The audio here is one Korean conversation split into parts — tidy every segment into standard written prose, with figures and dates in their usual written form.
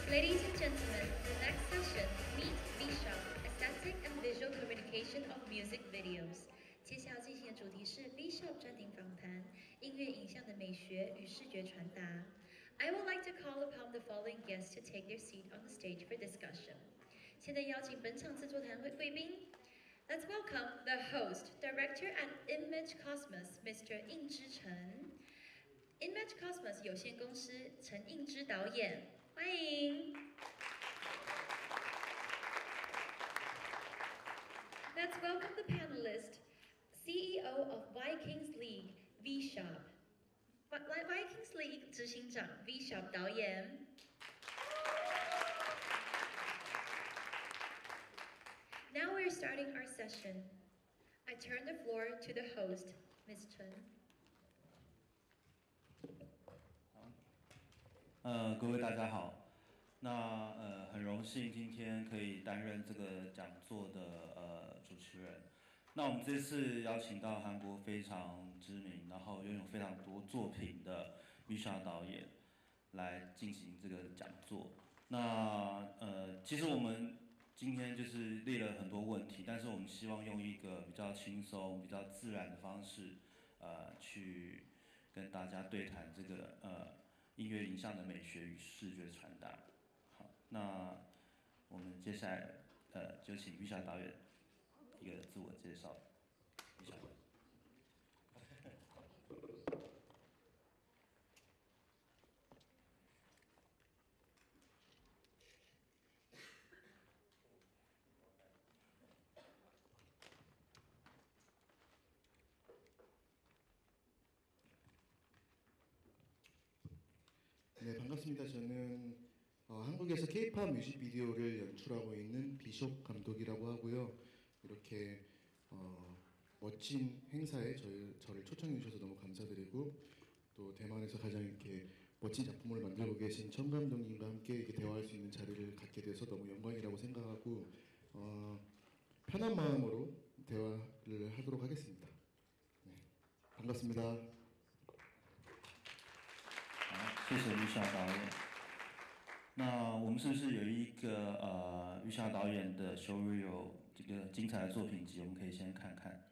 Ladies and gentlemen, the next session, Meet Bishop, Aesthetic and Visual Communication of Music Videos. 接下来进行的主题是 Bishop 专题访谈，音乐影像的美学与视觉传达。I would like to call upon the following guests to take their seat on the stage for discussion. 现在邀请本场制作团会贵宾。Let's welcome the host, director at Image Cosmos, Mr. 应之诚。Image Cosmos 有限公司陈应之导演，欢迎。Let's welcome the panelist, CEO of Vikings League, V-Shop. Vikings League 执行长 V-Shop 导演。Now we're starting our session. I turn the floor to the host, Ms. Chen. 各位大家好。那很荣幸今天可以担任这个讲座的主持人。那我们这次邀请到韩国非常知名，然后拥有非常多作品的V-Shop导演来进行这个讲座。那其实我们今天就是列了很多问题，但是我们希望用一个比较轻松、比较自然的方式，去跟大家对谈这个音乐影像的美学与视觉传达。好，那我们接下来就请V-Shop导演一个自我介绍。V-Shop。네, 반갑습니다. 저는 한국에서 K-pop 뮤직비디오를 연출하고 있는 비숍 감독이라고 하고요. 이렇게 멋진 행사에 저를 초청해 주셔서 너무 감사드리고, 또 대만에서 가장 이렇게 멋진 작품을 만들고 계신 청 감독님과 함께 이렇게 대화할 수 있는 자리를 갖게 돼서 너무 영광이라고 생각하고 편한 마음으로 대화를 하도록 하겠습니다. 네, 반갑습니다. 谢谢V-Shop导演。那我们是不是有一个V-Shop导演的 showreel 这个精彩的作品集，我们可以先看看。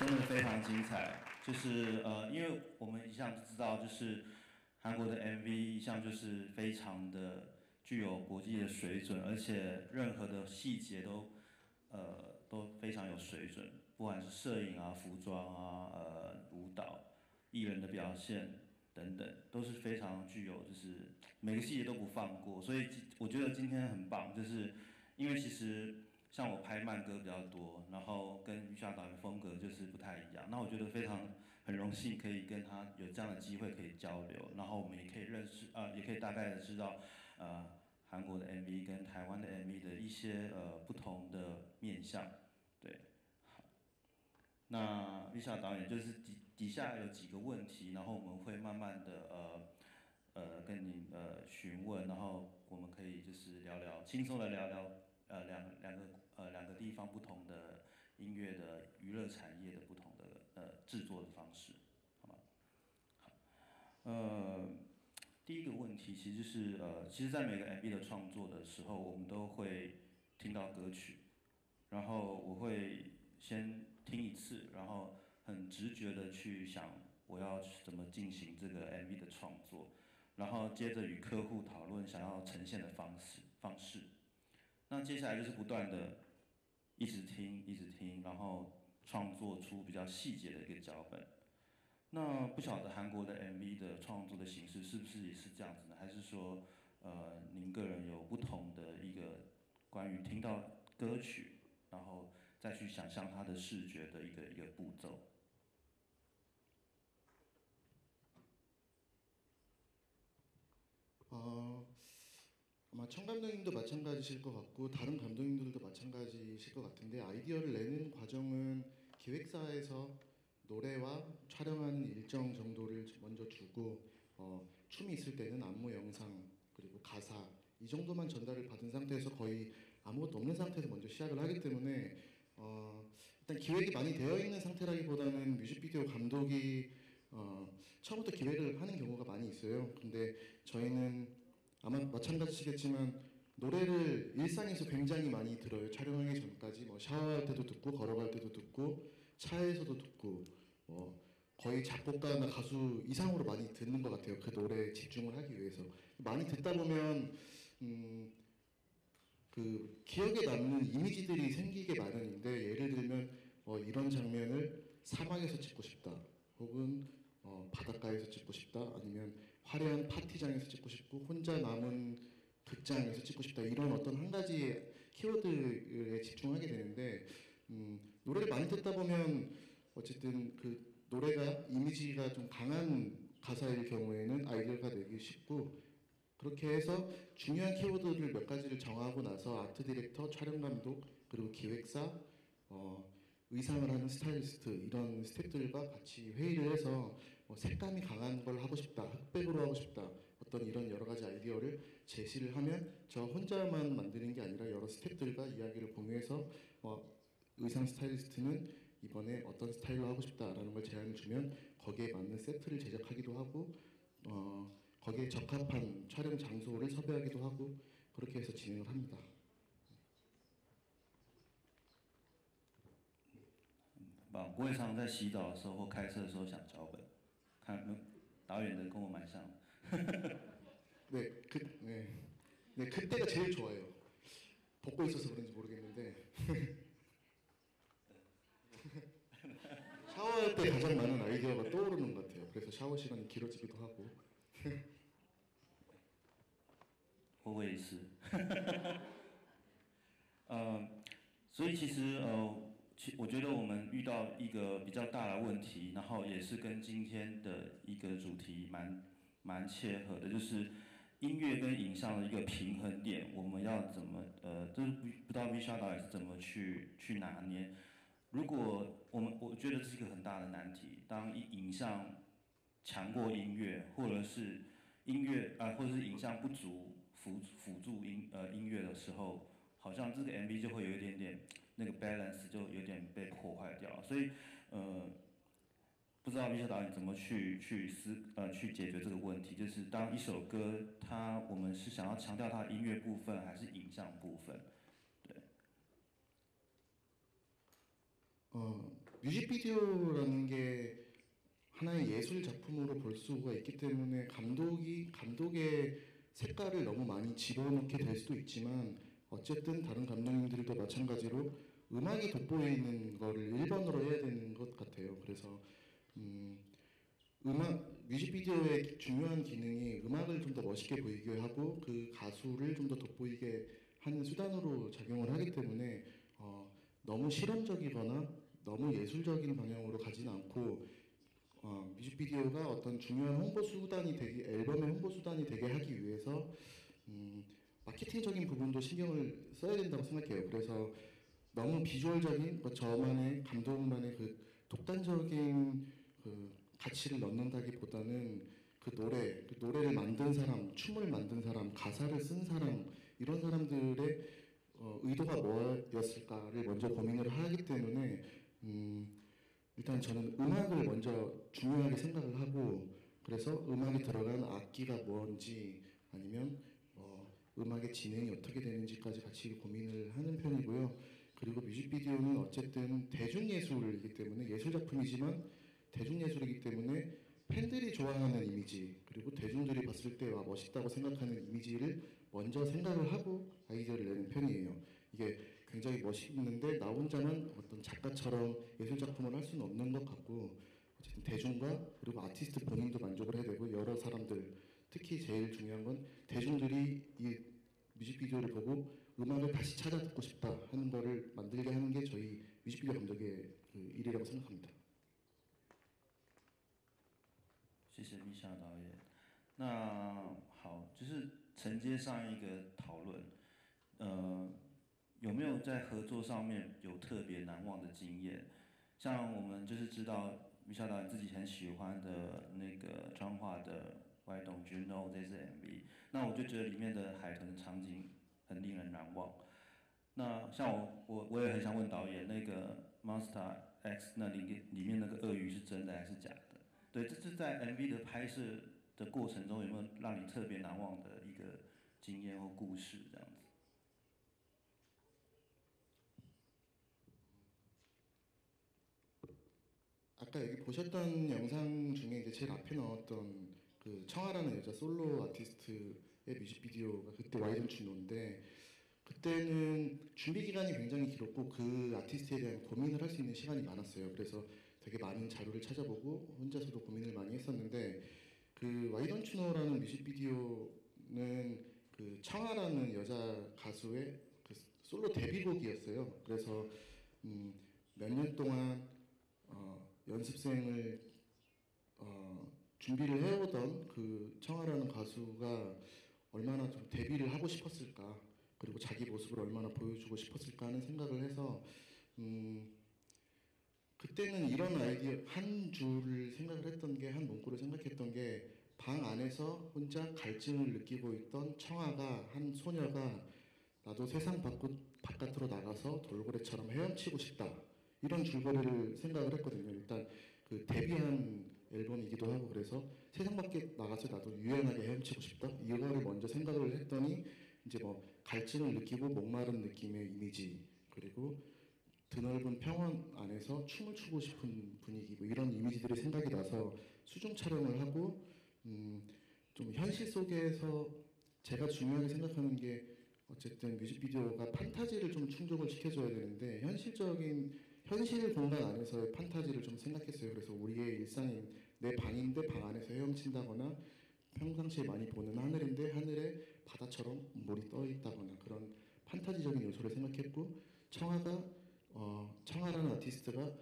真的非常精彩，就是因为我们一向知道，就是韩国的 MV 一向就是非常的具有国际的水准，而且任何的细节都非常有水准，不管是摄影啊、服装啊、舞蹈、艺人的表现等等，都是非常具有就是每个细节都不放过，所以我觉得今天很棒，就是因为其实。像我拍慢歌比较多，然后跟于夏导演风格就是不太一样。那我觉得很荣幸可以跟他有这样的机会可以交流，然后我们也可以认识也可以大概的知道韩国的 MV 跟台湾的 MV 的一些不同的面向。对，好，那于夏导演就是底下有几个问题，然后我们会慢慢的跟您询问，然后我们可以就是轻松的聊聊两个地方不同的音乐的娱乐产业的不同的制作的方式，好吗？好，第一个问题其实就是其实在每个 MV 的创作的时候，我们都会听到歌曲，然后我会先听一次，然后很直觉的去想我要怎么进行这个 MV 的创作，然后接着与客户讨论想要呈现的方式。那接下来就是不断的一直听，然后创作出比较细节的一个脚本。那不晓得韩国的 MV 的创作的形式是不是也是这样子呢？还是说，您个人有不同的一个关于听到歌曲，然后再去想象它的视觉的一个步骤？ 아마 청 감독님도 마찬가지실 것 같고 다른 감독님들도 마찬가지실 것 같은데 아이디어를 내는 과정은 기획사에서 노래와 촬영하는 일정 정도를 먼저 주고 춤이 있을 때는 안무 영상 그리고 가사 이 정도만 전달을 받은 상태에서 거의 아무것도 없는 상태에서 먼저 시작을 하기 때문에 일단 기획이 많이 되어 있는 상태라기보다는 뮤직비디오 감독이 처음부터 기획을 하는 경우가 많이 있어요. 근데 저희는 아마 마찬가지시겠지만 노래를 일상에서 굉장히 많이 들어요. 촬영하기 전까지 뭐 샤워할 때도 듣고 걸어갈 때도 듣고 차에서도 듣고 거의 작곡가나 가수 이상으로 많이 듣는 것 같아요. 그 노래에 집중을 하기 위해서 많이 듣다 보면 그 기억에 남는 이미지들이 생기게 마련인데 예를 들면 이런 장면을 사막에서 찍고 싶다 혹은 바닷가에서 찍고 싶다 아니면 화려한 파티장에서 찍고 싶고 혼자 남은 극장에서 찍고 싶다 이런 어떤 한 가지의 키워드에 집중하게 되는데 노래를 많이 듣다 보면 어쨌든 그 노래가 이미지가 좀 강한 가사일 경우에는 아이디어가 내기 쉽고 그렇게 해서 중요한 키워드를 몇 가지를 정하고 나서 아트 디렉터, 촬영 감독 그리고 기획사 의상을 하는 스타일리스트 이런 스태프들과 같이 회의를 해서 색감이 강한 걸 하고 싶다, 흑백으로 하고 싶다 어떤 이런 여러 가지 아이디어를 제시를 하면 저 혼자만 만드는 게 아니라 여러 스태프들과 이야기를 공유해서 의상 스타일리스트는 이번에 어떤 스타일로 하고 싶다라는 걸 제안을 주면 거기에 맞는 세트를 제작하기도 하고 거기에 적합한 촬영 장소를 섭외하기도 하고 그렇게 해서 진행을 합니다. 我也常常在洗澡的时候或开车的时候想脚本，看导演的跟我蛮像的。네, 그때가 제일 좋아요. 벗고 있어서 그런지 모르겠는데 샤워할 때 가장 많은 아이디어가 떠오르는 것 같아요. 그래서 샤워 시간이 길어지기도 하고. 我也是。所以其实我觉得我们遇到一个比较大的问题，然后也是跟今天的一个主题蛮切合的，就是音乐跟影像的一个平衡点，我们要怎么就是不知道 Misha 导演是怎么去拿捏。如果我觉得这是一个很大的难题，当影像强过音乐，或者是音乐或者是影像不足辅助音乐的时候，好像这个 MV 就会有一点点那个 balance 就有点被破坏掉，所以不知道 Misha 导演怎么去解决这个问题，就是当一首歌我们是想要强调它的音乐部分还是影像部分？对。 뮤직비디오라는 게 하나의 예술 작품으로 볼 수가 있기 때문에 감독의 색깔을 너무 많이 집어넣게 될 수도 있지만 어쨌든 다른 감독님들도 마찬가지로 음악이 돋보이는 거를 1번으로 해야 되는 것 같아요. 그래서 뮤직비디오의 중요한 기능이 음악을 좀 더 멋있게 보이게 하고 그 가수를 좀 더 돋보이게 하는 수단으로 작용을 하기 때문에 너무 실험적이거나 너무 예술적인 방향으로 가진 않고 뮤직비디오가 어떤 중요한 홍보 수단이 앨범의 홍보 수단이 되게 하기 위해서 마케팅적인 부분도 신경을 써야 된다고 생각해요. 그래서 너무 비주얼적인 저만의 감독만의 그 독단적인 그 가치를 넣는다기보다는 그 노래를 만든 사람, 춤을 만든 사람, 가사를 쓴 사람 이런 사람들의 의도가 뭐였을까를 먼저 고민을 하기 때문에 일단 저는 음악을 먼저 중요하게 생각을 하고 그래서 음악에 들어간 악기가 뭔지 아니면 음악의 진행이 어떻게 되는지까지 같이 고민을 하는 편이고요. 그리고 뮤직비디오는 어쨌든 대중예술이기 때문에 예술작품이지만 대중예술이기 때문에 팬들이 좋아하는 이미지 그리고 대중들이 봤을 때 멋있다고 생각하는 이미지를 먼저 생각을 하고 아이디어를 내는 편이에요. 이게 굉장히 멋있는데 나 혼자만 어떤 작가처럼 예술작품을 할 수는 없는 것 같고 어쨌든 대중과 그리고 아티스트 본인도 만족을 해야 되고 여러 사람들 특히 제일 중요한 건 대중들이 이 뮤직비디오를 보고 음악을 다시 찾아 듣고 싶다 하는 거를 만들게 하는 게 저희 뮤직비디오 감독의 그 일이라고 생각합니다. 谢谢米夏导演。那好，就是承接上一个讨论，有没有在合作上面有特别难忘的经验？像我们就是知道米夏导演自己很喜欢的那个彰化的 Why Don't You Know 这支 MV， 那我就觉得里面的海豚场景很令人难忘。那像我也很想问导演，那个 Monster X 那里面那个鳄鱼是真的还是假的？对，这是在 MV 的拍摄的过程中有没有让你特别难忘的一个经验或故事这样子？ 아까 여기 보셨던 영상 중에 이제 제일 앞에 나왔던 그 청아라는 여자 솔로 아티스트의 뮤직비디오가 그때 와이던춘노인데 그때는 준비 기간이 굉장히 길었고 그 아티스트에 대한 고민을 할 수 있는 시간이 많았어요. 그래서 되게 많은 자료를 찾아보고 혼자서도 고민을 많이 했었는데 그 와이던춘노라는 뮤직비디오는 그 청아라는 여자 가수의 그 솔로 데뷔곡이었어요. 그래서 몇 년 동안 연습생을 준비를 해오던 그 청아라는 가수가 얼마나 좀 데뷔를 하고 싶었을까 그리고 자기 모습을 얼마나 보여주고 싶었을까 하는 생각을 해서 그때는 이런 아이디어 한 줄을 생각을 했던 게 한 문구를 생각했던 게 방 안에서 혼자 갈증을 느끼고 있던 청아가 한 소녀가 나도 세상 바깥으로 나가서 돌고래처럼 헤엄치고 싶다 이런 줄거리를 생각을 했거든요. 일단 그 데뷔한 앨범이기도 하고 그래서 세상 밖에 나가서 나도 유연하게 헤엄치고 싶다 이거를 먼저 생각을 했더니 이제 뭐 갈증을 느끼고 목마른 느낌의 이미지 그리고 드넓은 평원 안에서 춤을 추고 싶은 분위기 뭐 이런 이미지들이 생각이 나서 수중 촬영을 하고 좀 현실 속에서 제가 중요하게 생각하는 게 어쨌든 뮤직비디오가 판타지를 좀 충족을 시켜줘야 되는데 현실 공간 안에서의 판타지를 좀 생각했어요. 그래서 우리의 일상인 내 방인데 방 안에서 헤엄친다거나 평상시에 많이 보는 하늘인데 하늘에 바다 바다처럼 물이 떠 있다거나 그런 판타지적인 요소를 생각했고 청아라는 아티스트가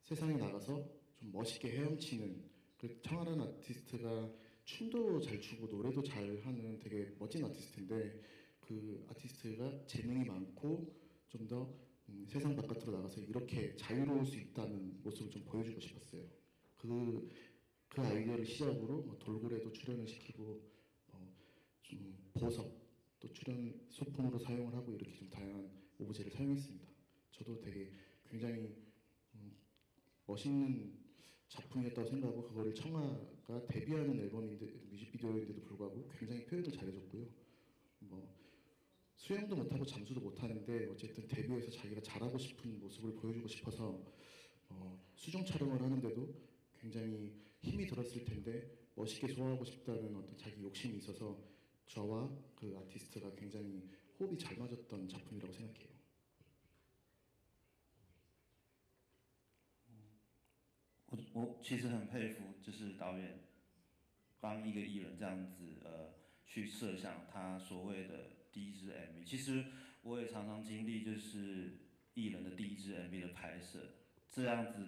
세상에 나가서 좀 멋있게 헤엄치는 그 청아라는 아티스트가 춤도 잘 추고 노래도 잘 하는 되게 멋진 아티스트인데 그 아티스트가 재능이 많고 좀 더 세상 바깥으로 나가서 이렇게 자유로울 수 있다는 모습을 좀 보여주고 싶었어요. 그 아이디어를 시작으로 뭐 돌고래도 출연을 시키고 좀 보석도 출연 소품으로 사용을 하고 이렇게 좀 다양한 오브제를 사용했습니다. 저도 되게 굉장히 멋있는 작품이었다고 생각하고 그거를 청아가 데뷔하는 앨범인데 뮤직비디오인데도 불구하고 굉장히 표현을 잘해줬고요. 뭐 수영도 못하고 잠수도 못하는데 어쨌든 데뷔해서 자기가 잘하고 싶은 모습을 보여주고 싶어서 수중 촬영을 하는데도 굉장히 힘이 들었을 텐데 멋있게 소화하고 싶다는 어떤 자기 욕심이 있어서 저와 그 아티스트가 굉장히 호흡이 잘 맞았던 작품이라고 생각해요. 我其实很佩服，就是导演帮一个艺人这样子去设想他所谓的第一支 MV。其实我也常常经历就是艺人的第一支 MV 的拍摄，这样子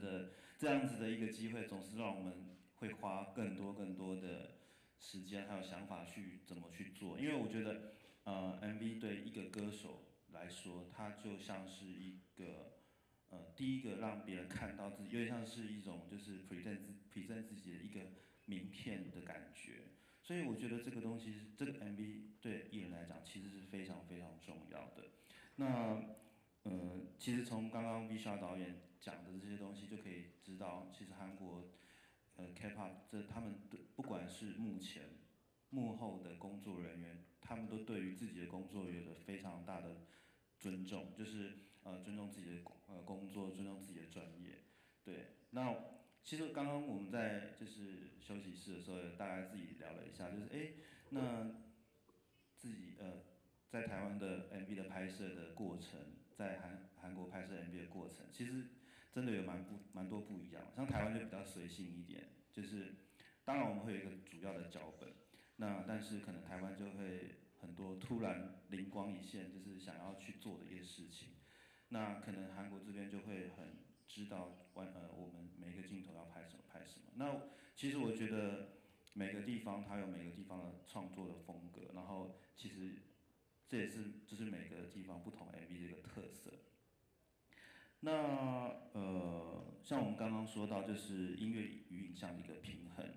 的一个机会，总是让我们会花更多的时间还有想法去怎么去做。因为我觉得MV 对一个歌手来说，它就像是一个第一个让别人看到自己，有点像是一种就是 present 自己的一个名片的感觉。所以我觉得这个东西，这个 MV 对艺人来讲其实是非常重要的。那其实从刚刚 Vishal 导演讲的这些东西就可以知道，其实韩国K-pop 他们不管是幕后的工作人员，他们都对于自己的工作有着非常大的尊重，就是尊重自己的工作，尊重自己的专业。对，那其实刚刚我们在就是休息室的时候，也大概自己聊了一下，就是那自己在台湾的 MV 的拍摄的过程，在韩国拍摄 MV 的过程，其实真的有蛮多不一样。像台湾就比较随性一点，就是当然我们会有一个主要的脚本，那但是可能台湾就会很多突然灵光一现，就是想要去做的一些事情。那可能韩国这边就会很知道我们每个镜头要拍什么。那其实我觉得每个地方它有每个地方的创作的风格，然后其实这也是就是每个地方不同 MV 的一个特色。那像我们刚刚说到，就是音乐与影像的一个平衡。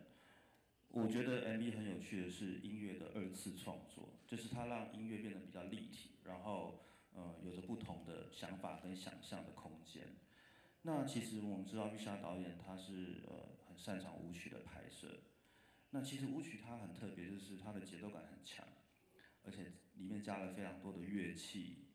我觉得 MV 很有趣的是音乐的二次创作，就是它让音乐变得比较立体，然后有着不同的想法跟想象的空间。那其实我们知道玉莎导演他是很擅长舞曲的拍摄。那其实舞曲它很特别，就是它的节奏感很强，而且里面加了非常多的乐器、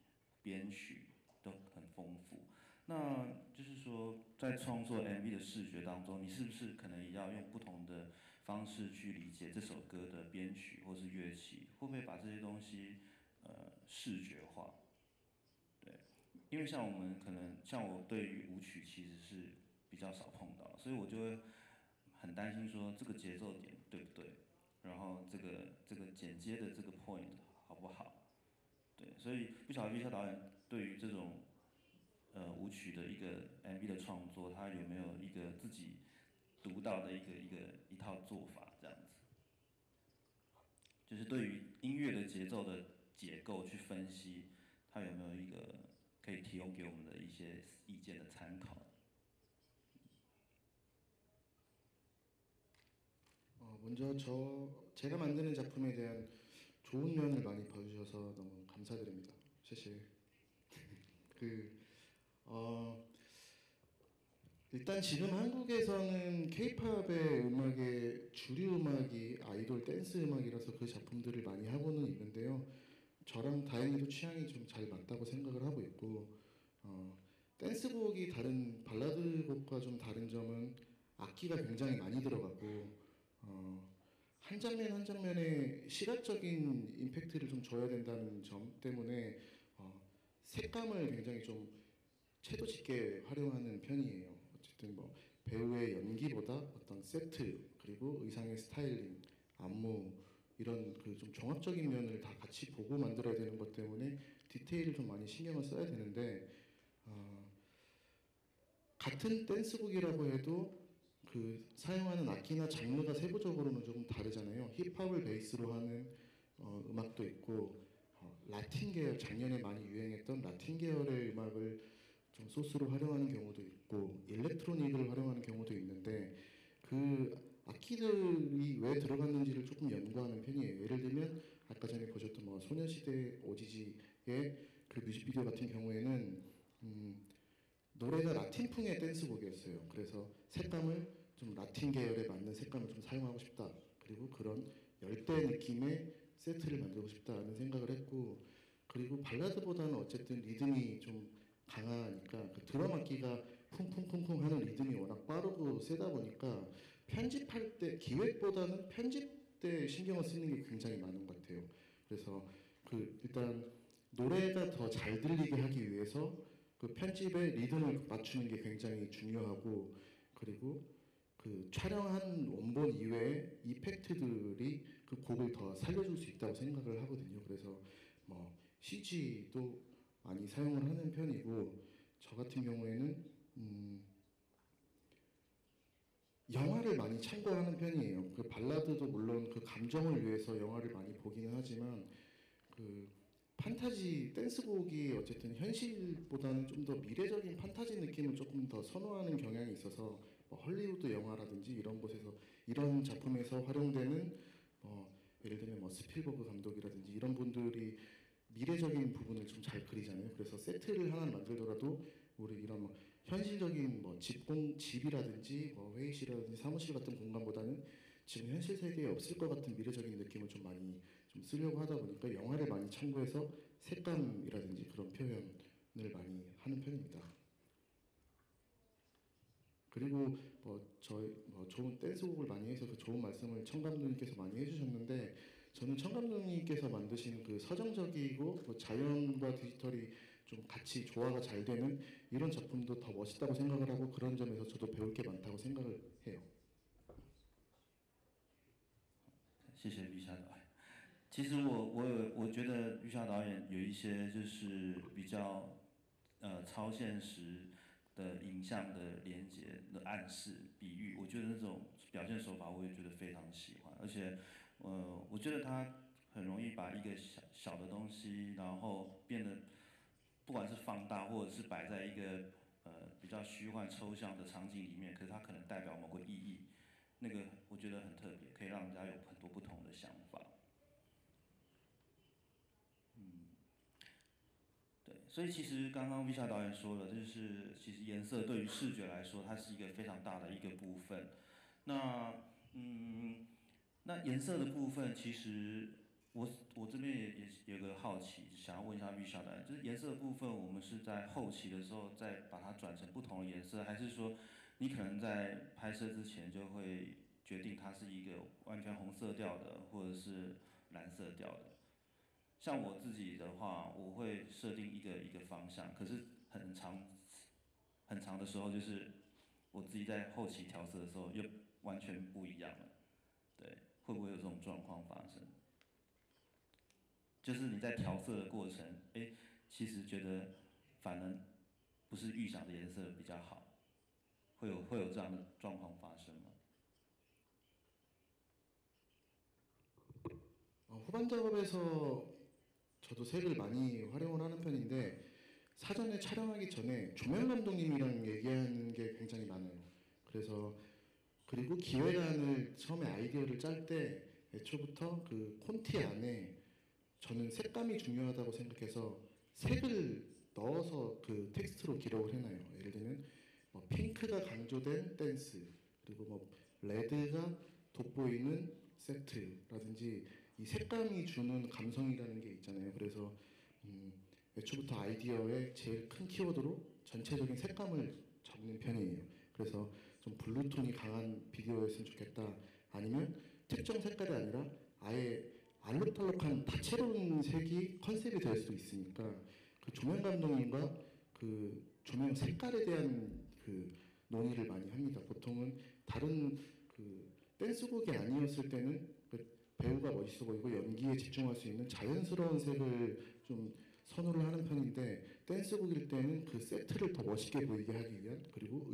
编曲都很丰富。那就是说，在创作 MV 的视觉当中，你是不是可能也要用不同的方式去理解这首歌的编曲或是乐器？会不会把这些东西视觉化？对，因为像我们可能像我对于舞曲其实是比较少碰到，所以我就会很担心说这个节奏点对不对，然后这个剪接的这个 point 好不好？对，所以不晓得 Vishal 导演对于这种舞曲的一个 MV 的创作，他有没有一个自己独到的一套做法？这样子，就是对于音乐的节奏的结构去分析，他有没有一个可以提供给我们的一些意见的参考？ 먼저 제가 만드는 작품에 대한 좋은 면을 많이 봐주셔서 너무 감사드립니다. 谢谢. 일단 지금 한국에서는 K-팝의 음악의 주류 음악이 아이돌 댄스 음악이라서 그 작품들을 많이 하고는 있는데요. 저랑 다행히도 취향이 좀 잘 맞다고 생각을 하고 있고 댄스곡이 다른 발라드 곡과 좀 다른 점은 악기가 굉장히 많이 들어가고 한 장면 한 장면에 시각적인 임팩트를 좀 줘야 된다는 점 때문에 색감을 굉장히 좀 채도 짙게 활용하는 편이에요. 어쨌든 뭐 배우의 연기보다 어떤 세트 그리고 의상의 스타일링, 안무 이런 그 좀 종합적인 면을 다 같이 보고 만들어야 되는 것 때문에 디테일을 좀 많이 신경을 써야 되는데 같은 댄스곡이라고 해도 그 사용하는 악기나 장르가 세부적으로는 조금 다르잖아요. 힙합을 베이스로 하는 음악도 있고 라틴 계열 작년에 많이 유행했던 라틴 계열의 음악을 좀 소스로 활용하는 경우도 있고 일렉트로닉을 활용하는 경우도 있는데 그 악기들이 왜 들어갔는지를 조금 연구하는 편이에요. 예를 들면 아까 전에 보셨던 뭐 소녀시대 오지지의 그 뮤직비디오 같은 경우에는 노래가 라틴풍의 댄스곡이었어요. 그래서 색감을 좀 라틴 계열에 맞는 색감을 좀 사용하고 싶다. 그리고 그런 열대 느낌의 세트를 만들고 싶다는 생각을 했고, 그리고 발라드보다는 어쨌든 리듬이 좀 강하니까 그 드럼 악기가 쿵쿵쿵쿵 하는 리듬이 워낙 빠르고 세다 보니까 편집할 때 기획보다는 편집 때 신경을 쓰는 게 굉장히 많은 것 같아요. 그래서 그 일단 노래가 더 잘 들리게 하기 위해서 그 편집의 리듬을 맞추는 게 굉장히 중요하고, 그리고 그 촬영한 원본 이외에 이펙트들이 그 곡을 더 살려줄 수 있다고 생각을 하거든요. 그래서 뭐 CG도 많이 사용을 하는 편이고, 저 같은 경우에는 영화를 많이 참고하는 편이에요. 그 발라드도 물론 그 감정을 위해서 영화를 많이 보기는 하지만 그 판타지 댄스곡이 어쨌든 현실보다는 좀 더 미래적인 판타지 느낌을 조금 더 선호하는 경향이 있어서 뭐 헐리우드 영화라든지 이런 곳에서 이런 작품에서 활용되는 예를 들면 뭐 스필버그 감독이라든지 이런 분들이 미래적인 부분을 좀 잘 그리잖아요. 그래서 세트를 하나 만들더라도 우리 이런 뭐 현실적인 뭐 집이라든지 뭐 회의실이라든지 사무실 같은 공간보다는 지금 현실 세계에 없을 것 같은 미래적인 느낌을 좀 많이 좀 쓰려고 하다 보니까 영화를 많이 참고해서 색감이라든지 그런 표현을 많이 하는 편입니다. 그리고 좋은 댄스곡을 많이 해서 그 좋은 말씀을 청 감독님께서 많이 해주셨는데, 저는 청 감독님께서 만드신 그 서정적이고 자연과 디지털이 좀 같이 조화가 잘 되는 이런 작품도 더 멋있다고 생각을 하고, 그런 점에서 저도 배울 게 많다고 생각을 해요. 谢谢于霞导演。其实我觉得于霞导演有一些就是比较超现实的影像的连接的暗示、比喻，我觉得那种表现手法我也觉得非常喜欢，而且我觉得他很容易把一个小的东西，然后变得不管是放大或者是摆在一个比较虚幻抽象的场景里面，可是它可能代表某个意义，那个我觉得很特别，可以让人家有很多不同的想法。对，所以其实刚刚 Visa 导演说了，就是其实颜色对于视觉来说，它是一个非常大的一个部分。那那颜色的部分，其实我这边也有个好奇，想要问一下 Visa 导演，就是颜色的部分，我们是在后期的时候再把它转成不同的颜色，还是说你可能在拍摄之前就会决定它是一个完全红色调的，或者是蓝色调的？像我自己的话，我会设定一个方向，可是很长的时候，就是我自己在后期调色的时候又完全不一样了。对，会不会有这种状况发生？就是你在调色的过程，其实觉得反而不是预想的颜色比较好，会有这样的状况发生吗？ 후반 작업에서 저도 색을 많이 활용을 하는 편인데, 사전에 촬영하기 전에 조명 감독님이랑 얘기하는 게 굉장히 많아요. 그리고 기획안을 처음에 아이디어를 짤 때 애초부터 그 콘티 안에 저는 색감이 중요하다고 생각해서 색을 넣어서 그 텍스트로 기록을 해놔요. 예를 들면 뭐 핑크가 강조된 댄스, 그리고 뭐 레드가 돋보이는 세트라든지 이 색감이 주는 감성이라는 게 있잖아요. 그래서 애초부터 아이디어의 제일 큰 키워드로 전체적인 색감을 적는 편이에요. 그래서 좀 블루톤이 강한 비디오였으면 좋겠다. 아니면 특정 색깔이 아니라 아예 알록달록한 다채로운 색이 컨셉이 될 수도 있으니까 그 조명 감독님과 그 조명 색깔에 대한 그 논의를 많이 합니다. 보통은 다른 그 댄스곡이 아니었을 때는 그 배우가 멋있어 보이고 연기에 집중할 수 있는 자연스러운 색을 좀 선호를 하는 편인데 댄스곡일 때는 그 세트를 더 멋있게 보이게 하기 위한 그리고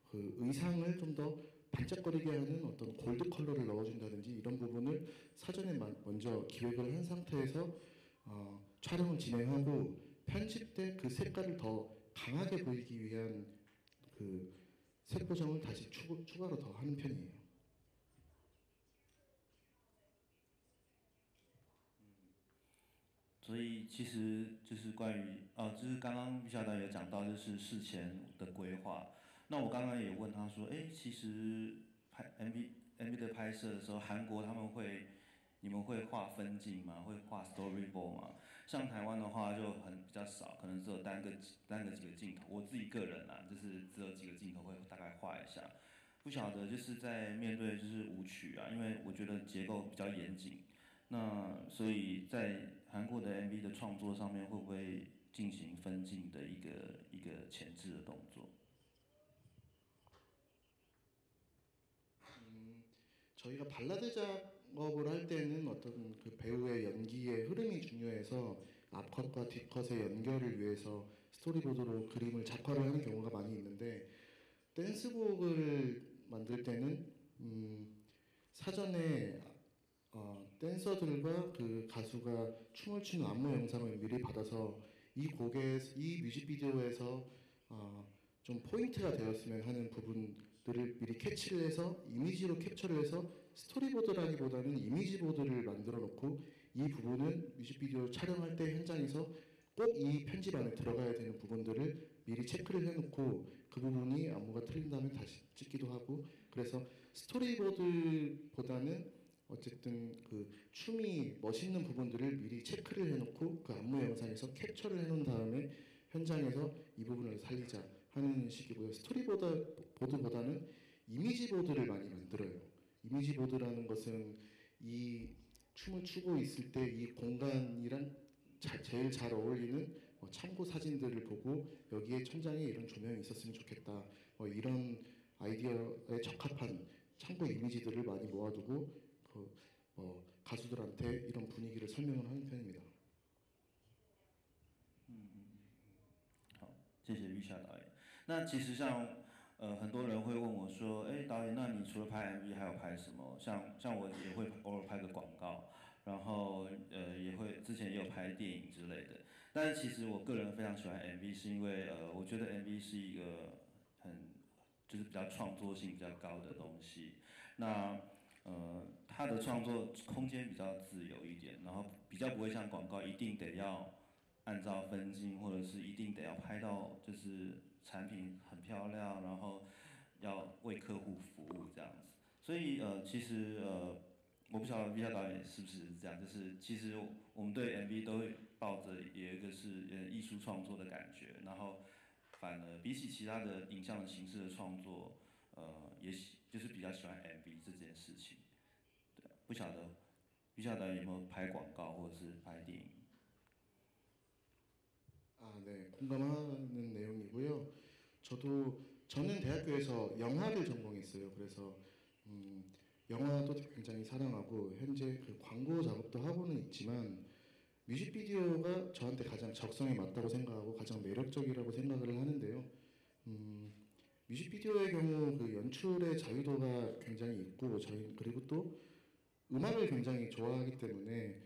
그 의상을 좀 더 반짝거리게 하는 어떤 골드 컬러를 넣어준다든지 이런 부분을 사전에 먼저 기획을 한 상태에서 촬영을 진행하고 편집 때 그 색깔을 더 강하게 보이기 위한 그 색 보정을 다시 추가로 더 하는 편이에요. 所以其实就是关于就是刚刚毕晓导有讲到就是事前的规划。那我刚刚也问他说，哎，其实拍 MV 的拍摄的时候，韩国你们会画分镜吗？会画 storyboard 吗？像台湾的话就比较少，可能只有单个几个镜头。我自己个人啦，就是只有几个镜头会大概画一下。不晓得就是在面对就是舞曲啊，因为我觉得结构比较严谨。那所以在韩国的 MV 的创作上面，会不会进行分镜的一个前置的动作？ 저희가 발라드 작업을 할 때는 어떤 그 배우의 연기의 흐름이 중요해서 앞컷과 뒷컷의 연결을 위해서 스토리보드로 그림을 작화를 하는 경우가 많이 있는데 댄스곡을 만들 때는 사전에 댄서들과 그 가수가 춤을 추는 안무 영상을 미리 받아서 이 뮤직비디오에서 좀 포인트가 되었으면 하는 부분들을 미리 캐치를 해서 이미지로 캡처를 해서 스토리보드라기보다는 이미지보드를 만들어 놓고 이 부분은 뮤직비디오 촬영할 때 현장에서 꼭 이 편집 안에 들어가야 되는 부분들을 미리 체크를 해놓고 그 부분이 안무가 틀린다면 다시 찍기도 하고 그래서 스토리보드보다는 어쨌든 그 춤이 멋있는 부분들을 미리 체크를 해놓고 그 안무 영상에서 캡처를 해놓은 다음에 현장에서 이 부분을 살리자 하는 식이고요. 스토리보드보다는 이미지보드를 많이 만들어요. 이미지보드라는 것은 이 춤을 추고 있을 때 이 공간이랑 제일 잘 어울리는 참고 사진들을 보고 여기에 천장에 이런 조명이 있었으면 좋겠다. 이런 아이디어에 적합한 참고 이미지들을 많이 모아두고 가수들한테 이런 분위기를 설명을 하는 편입니다. 好，谢谢玉夏导演。那其实像很多人会问我说，哎，导演，那你除了拍 MV 还有拍什么？像我也会偶尔拍个广告，然后也会之前也有拍电影之类的。但是其实我个人非常喜欢 MV，是因为我觉得 MV 是一个就是比较创作性比较高的东西。那它的创作空间比较自由一点，然后比较不会像广告一定得要按照分镜，或者是一定得要拍到就是产品很漂亮，然后要为客户服务这样子。所以其实我不晓得 V 导演是不是这样，就是其实我们对 MV 都会抱着有一个是艺术创作的感觉，然后反而比起其他的影像的形式的创作，就是比较喜欢 MV 这件事情。对，不晓得 V 导演有没有拍广告或者是拍電影？ 네, 공감하는 내용이고요. 저는 대학교에서 영화를 전공했어요. 그래서 영화도 굉장히 사랑하고 현재 그 광고 작업도 하고는 있지만 뮤직비디오가 저한테 가장 적성에 맞다고 생각하고 가장 매력적이라고 생각을 하는데요. 뮤직비디오의 경우 그 연출의 자유도가 굉장히 있고 그리고 또 음악을 굉장히 좋아하기 때문에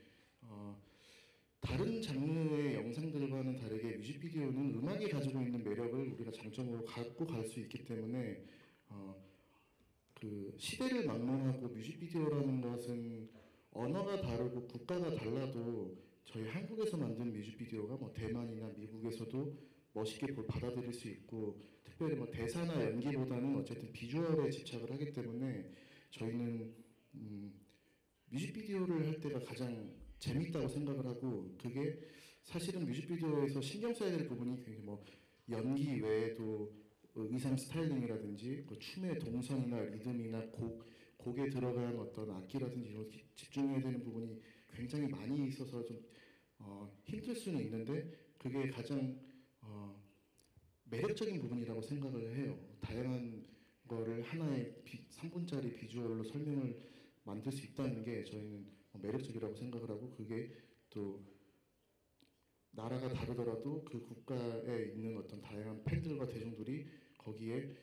다른 장르의 영상들과는 다르게 뮤직비디오는 음악이 가지고 있는 매력을 우리가 장점으로 갖고 갈 수 있기 때문에 그 시대를 막론하고 뮤직비디오라는 것은 언어가 다르고 국가가 달라도 저희 한국에서 만든 뮤직비디오가 뭐 대만이나 미국에서도 멋있게 받아들일 수 있고 특별히 뭐 대사나 연기보다는 어쨌든 비주얼에 집착을 하기 때문에 저희는 뮤직비디오를 할 때가 가장 재밌다고 생각을 하고 그게 사실은 뮤직비디오에서 신경 써야 될 부분이 굉장히 뭐 연기 외에도 의상 스타일링이라든지 그 춤의 동선이나 리듬이나 곡에 들어간 어떤 악기라든지 이런 집중해야 되는 부분이 굉장히 많이 있어서 좀 힘들 수는 있는데 그게 가장 매력적인 부분이라고 생각을 해요. 다양한 거를 하나의 3분짜리 비주얼로 설명을 만들 수 있다는 게 저희는 매력적이라고 생각을 하고 그게 또 나라가 다르더라도 그 국가에 있는 어떤 다양한 팬들과 대중들이 거기에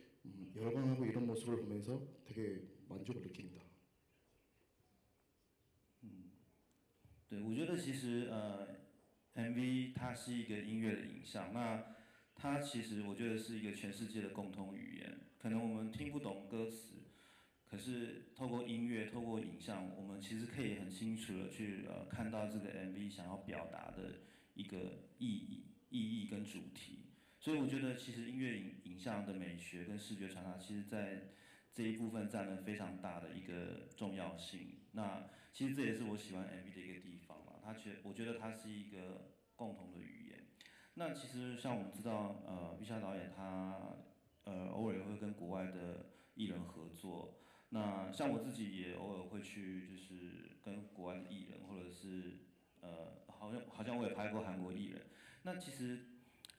열광하고 이런 모습을 보면서 되게 만족을 느낍니다. 对，我觉得其实MV 它是一个音乐的影像，那它其实我觉得是一个全世界的共同语言。可能我们听不懂歌词，可是透过音乐、透过影像，我们其实可以很清楚的去看到这个 MV 想要表达的一个意义跟主题。所以我觉得其实音乐影像的美学跟视觉传达，其实在这一部分占了非常大的一个重要性。那其实这也是我喜欢 MV 的一个地方嘛，我觉得它是一个共同的语言。那其实像我们知道，毕夏导演他偶尔也会跟国外的艺人合作。那像我自己也偶尔会去，就是跟国外的艺人，或者是好像我也拍过韩国艺人。那其实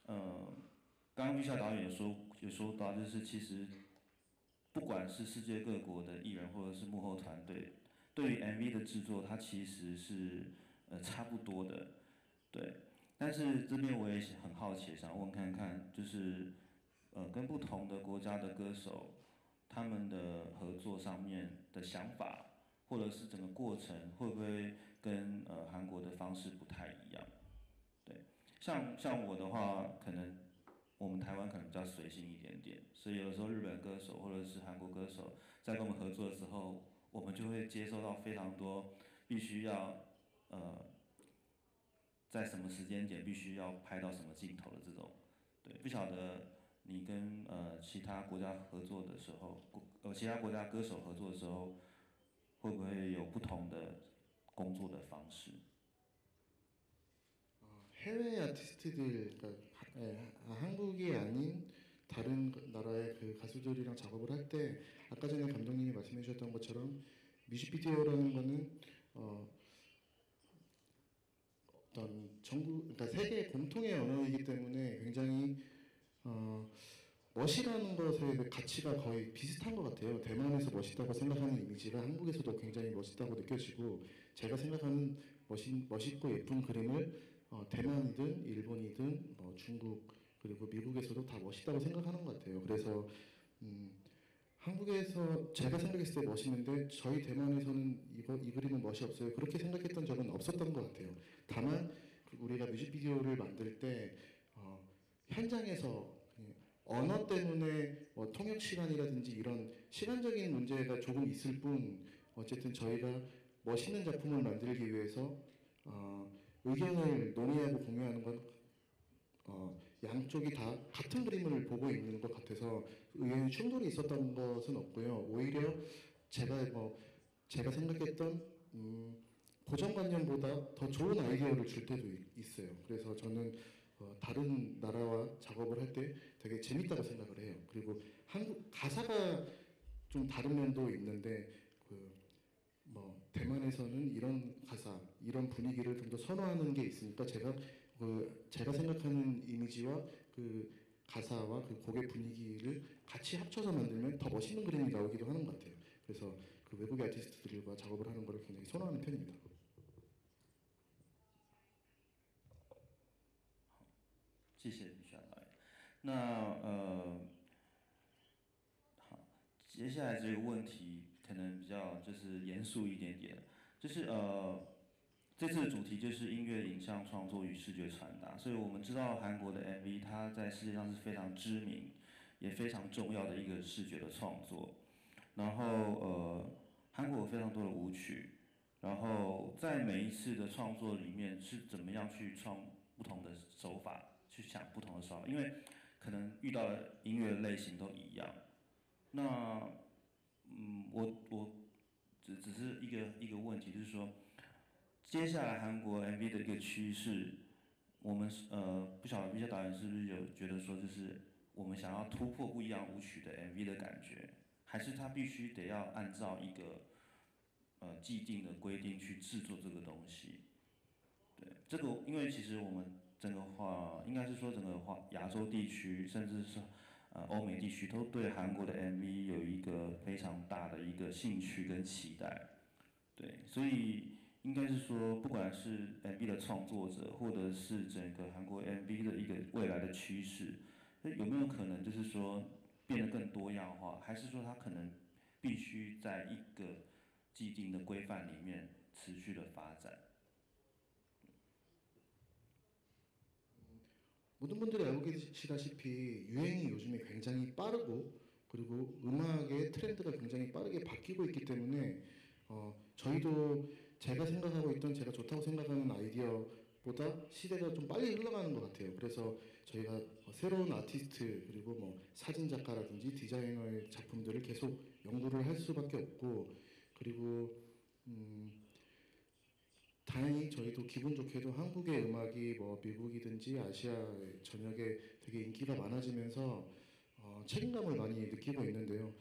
刚刚毕夏导演有说到，就是其实不管是世界各国的艺人或者是幕后团队，对于 MV 的制作，它其实是差不多的，对。但是这边我也很好奇，想问看看，就是跟不同的国家的歌手，他们的合作上面的想法，或者是整个过程会不会跟韩国的方式不太一样？对，像我的话，可能我们台湾可能比较随性一点点，所以有的时候日本歌手或者是韩国歌手在跟我们合作的时候，我们就会接收到非常多必须要在什么时间点必须要拍到什么镜头的这种。对，不晓得你跟其他国家合作的时候，其他国家歌手合作的时候，会不会有不同的工作的方式？ 해외 아티스트들, 그러니까 한국이 아닌 다른 나라의 그 가수들이랑 작업을 할 때 아까 전에 감독님이 말씀해 주셨던 것처럼 뮤직비디오라는 거는 어떤 전국, 그러니까 세계 공통의 언어이기 때문에 굉장히 멋이라는 것의 가치가 거의 비슷한 것 같아요. 대만에서 멋있다고 생각하는 이미지가 한국에서도 굉장히 멋있다고 느껴지고, 제가 생각하는 멋있고 예쁜 그림을 대만이든 일본이든 중국 그리고 미국에서도 다 멋있다고 생각하는 것 같아요. 그래서 한국에서 제가 생각했을 때 멋있는데 저희 대만에서는 이 그림은 멋이 없어요. 그렇게 생각했던 적은 없었던 것 같아요. 다만 우리가 뮤직비디오를 만들 때 현장에서 언어 때문에 통역 시간이라든지 이런 시간적인 문제가 조금 있을 뿐, 어쨌든 저희가 멋있는 작품을 만들기 위해서 의견을 논의하고 공유하는 건 양쪽이 다 같은 그림을 보고 있는 것 같아서 의견 충돌이 있었던 것은 없고요. 오히려 제가 생각했던 고정관념보다 더 좋은 아이디어를 줄 때도 있어요. 그래서 저는 다른 나라와 작업을 할 때 되게 재밌다고 생각을 해요. 그리고 한국 가사가 좀 다른 면도 있는데 대만에서는 이런 가사, 이런 분위기를 좀 더 선호하는 게 있으니까 제가 생각하는 이미지와 그 가사와 그 곡의 분위기를 같이 합쳐서 만들면 더 멋있는 그림이 나오기도 하는 것 같아요. 그래서 그 외국의 아티스트들과 작업을 하는 걸 굉장히 선호하는 편입니다. 谢谢李轩导演。那好，接下来这个问题可能比较就是严肃一点点，就是这次的主题就是音乐影像创作与视觉传达，所以我们知道韩国的 MV 它在世界上是非常知名，也非常重要的一个视觉的创作。然后韩国有非常多的舞曲，然后在每一次的创作里面是怎么样去创不同的手法，去想不同的手法，因为可能遇到的音乐类型都一样。那我只是一个问题，就是说，接下来韩国 MV 的一个趋势，我们不晓得毕夏导演是不是有觉得说，就是我们想要突破不一样舞曲的 MV 的感觉，还是他必须得要按照一个既定的规定去制作这个东西？对，这个因为其实我们整个话应该是说整个亚洲地区，甚至是欧美地区都对韩国的 MV 有一个非常大的一个兴趣跟期待。对，所以应该是说，不管是 MV 的创作者，或者是整个韩国 MV 的一个未来的趋势，那有没有可能就是说变得更多样化，还是说它可能必须在一个既定的规范里面持续的发展？ 모든 분들이 알고 계시다시피 유행이 요즘에 굉장히 빠르고 그리고 음악의 트렌드가 굉장히 빠르게 바뀌고 있기 때문에 저희도 제가 생각하고 있던 제가 좋다고 생각하는 아이디어보다 시대가 좀 빨리 흘러가는 것 같아요. 그래서 저희가 새로운 아티스트 그리고 뭐 사진 작가라든지 디자이너의 작품들을 계속 연구를 할 수밖에 없고 그리고 다행히 저희도 기분 좋게도 한국의 음악이 뭐 미국이든지 아시아 전역에 되게 인기가 많아지면서 책임감을 많이 느끼고 있는데요.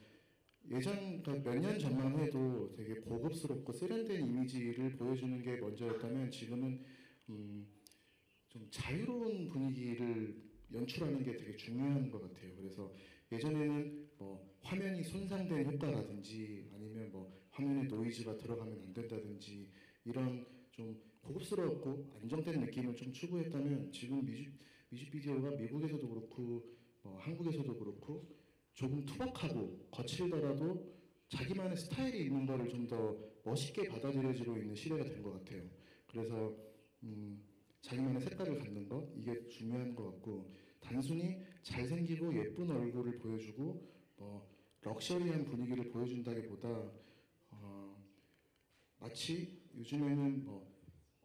예전 그러니까 몇 년 전만 해도 되게 고급스럽고 세련된 이미지를 보여주는 게 먼저였다면 지금은 좀 자유로운 분위기를 연출하는 게 되게 중요한 것 같아요. 그래서 예전에는 뭐 화면이 손상된 효과라든지 아니면 뭐 화면에 노이즈가 들어가면 안 된다든지 이런 좀 고급스럽고 안정된 느낌을 좀 추구했다면 지금 뮤직비디오가 미국에서도 그렇고 한국에서도 그렇고 조금 투박하고 거칠더라도 자기만의 스타일이 있는 거를 좀 더 멋있게 받아들여지고 있는 시대가 된 것 같아요. 그래서 자기만의 색깔을 갖는 것 이게 중요한 것 같고 단순히 잘생기고 예쁜 얼굴을 보여주고 럭셔리한 분위기를 보여준다기보다 마치 요즘에는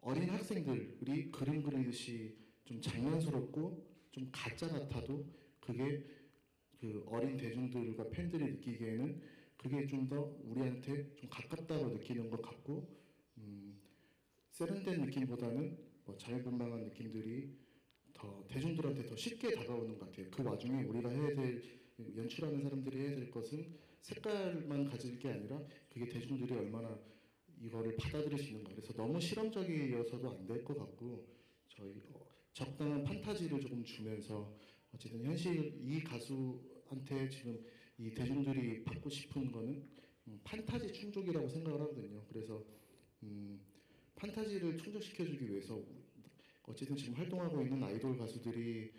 어린 학생들이 그림 그리듯이 좀 장난스럽고 좀 가짜 같아도 그게 그 어린 대중들과 팬들이 느끼기에는 그게 좀 더 우리한테 좀 가깝다고 느끼는 것 같고 세련된 느낌보다는 자유분방한 느낌들이 더 대중들한테 더 쉽게 다가오는 것 같아요. 그 와중에 우리가 해야 될 연출하는 사람들이 해야 될 것은 색깔만 가질 게 아니라 그게 대중들이 얼마나 이거를 받아들일 수 있는가. 그래서 너무 실험적이어서도 안 될 것 같고 저희 적당한 판타지를 조금 주면서 어쨌든 현실 이 가수한테 지금 이 대중들이 받고 싶은 거는 판타지 충족이라고 생각을 하거든요. 그래서 판타지를 충족시켜주기 위해서 어쨌든 지금 활동하고 있는 아이돌 가수들이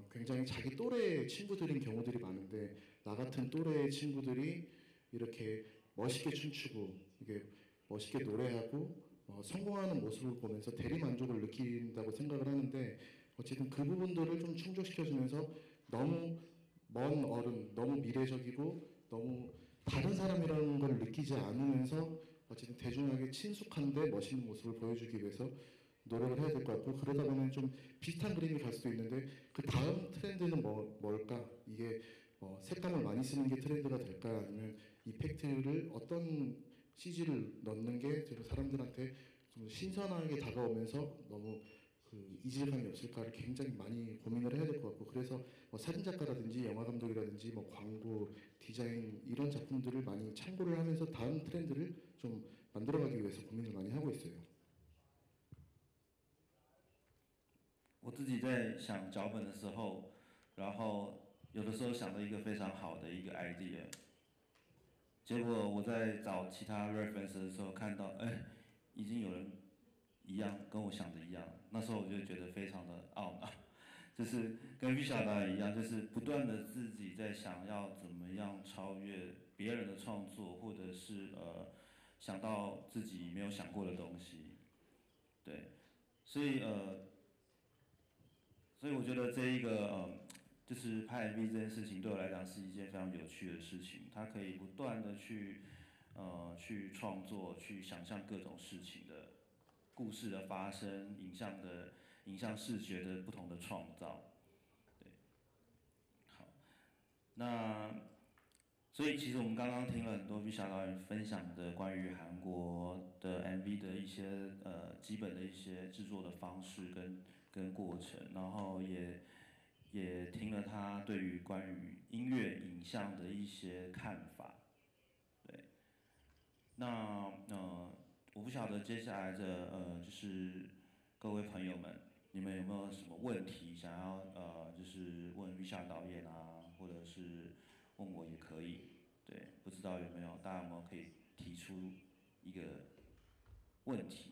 굉장히 자기 또래 친구들인 경우들이 많은데 나 같은 또래의 친구들이 이렇게 멋있게 춤추고 이게 멋있게 노래하고 성공하는 모습을 보면서 대리만족을 느낀다고 생각을 하는데 어쨌든 그 부분들을 좀 충족시켜주면서 너무 먼 어른, 너무 미래적이고 너무 다른 사람이라는 걸 느끼지 않으면서 어쨌든 대중에게 친숙한데 멋있는 모습을 보여주기 위해서 노력을 해야 될 것 같고 그러다 보면 좀 비슷한 그림이 갈 수도 있는데 그 다음 트렌드는 뭘까? 이게 색감을 많이 쓰는 게 트렌드가 될까? 아니면 이펙트를 어떤 CG를 넣는 게 사람들한테 좀 신선하게 다가오면서 너무 그 이질감이 없을까를 굉장히 많이 고민을 해야 될 것 같고 그래서 사진 작가라든지 영화 감독이라든지 광고 디자인 이런 작품들을 많이 참고를 하면서 다음 트렌드를 좀 만들어가기 위해서 고민을 많이 하고 있어요. 我自己在想脚本的时候，然后有的时候想到一个非常好的一个 idea， 结果我在找其他 reference 的时候看到，已经有人一样跟我想的一样，那时候我就觉得非常的懊恼，就是跟 Visha 导演一样，就是不断的自己在想要怎么样超越别人的创作，或者是想到自己没有想过的东西，对，所以所以我觉得这一个就是拍 MV 这件事情对我来讲是一件非常有趣的事情，它可以不断的去创作，去想象各种事情的故事的发生，影像视觉的不同的创造，对，好，那所以其实我们刚刚听了很多 Visha 导演分享的关于韩国的 MV 的一些基本的一些制作的方式跟过程，然后也听了他对于关于音乐影像的一些看法，对，那我不晓得接下来的就是各位朋友们，你们有没有什么问题想要就是问 Visha 导演啊，或者是问我也可以，对，不知道有没有大家有没有可以提出一个问题。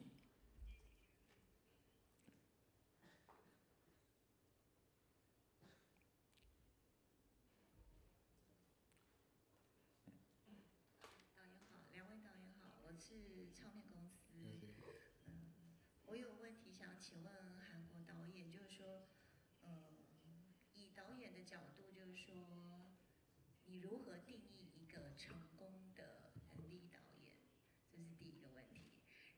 导演好，两位导演好，我是唱片公司。 안녕하세요. 我有问题想请问韩国导演，就是说，以导演的角度，就是说，你如何定义一个成功的MV导演？这是第一个问题。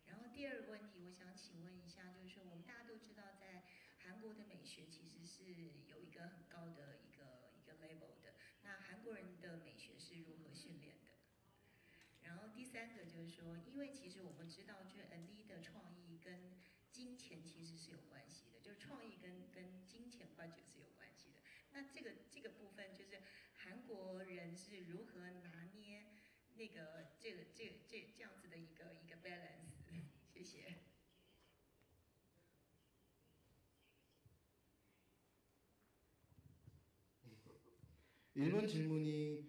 然后第二个问题，我想请问一下，就是说，我们大家都知道，在韩国的美学其实是有一个很高的一个 level 的。那韩国人的美学是如何训练的？然后第三个就是说，因为其实我们知道，就是 MV 的创意跟金钱其实是有关系的，就是创意跟金钱 budget 是有关系的。那这个部分，就是韩国人是如何拿捏那个这样子的一个 balance？ 谢谢。 1번 질문이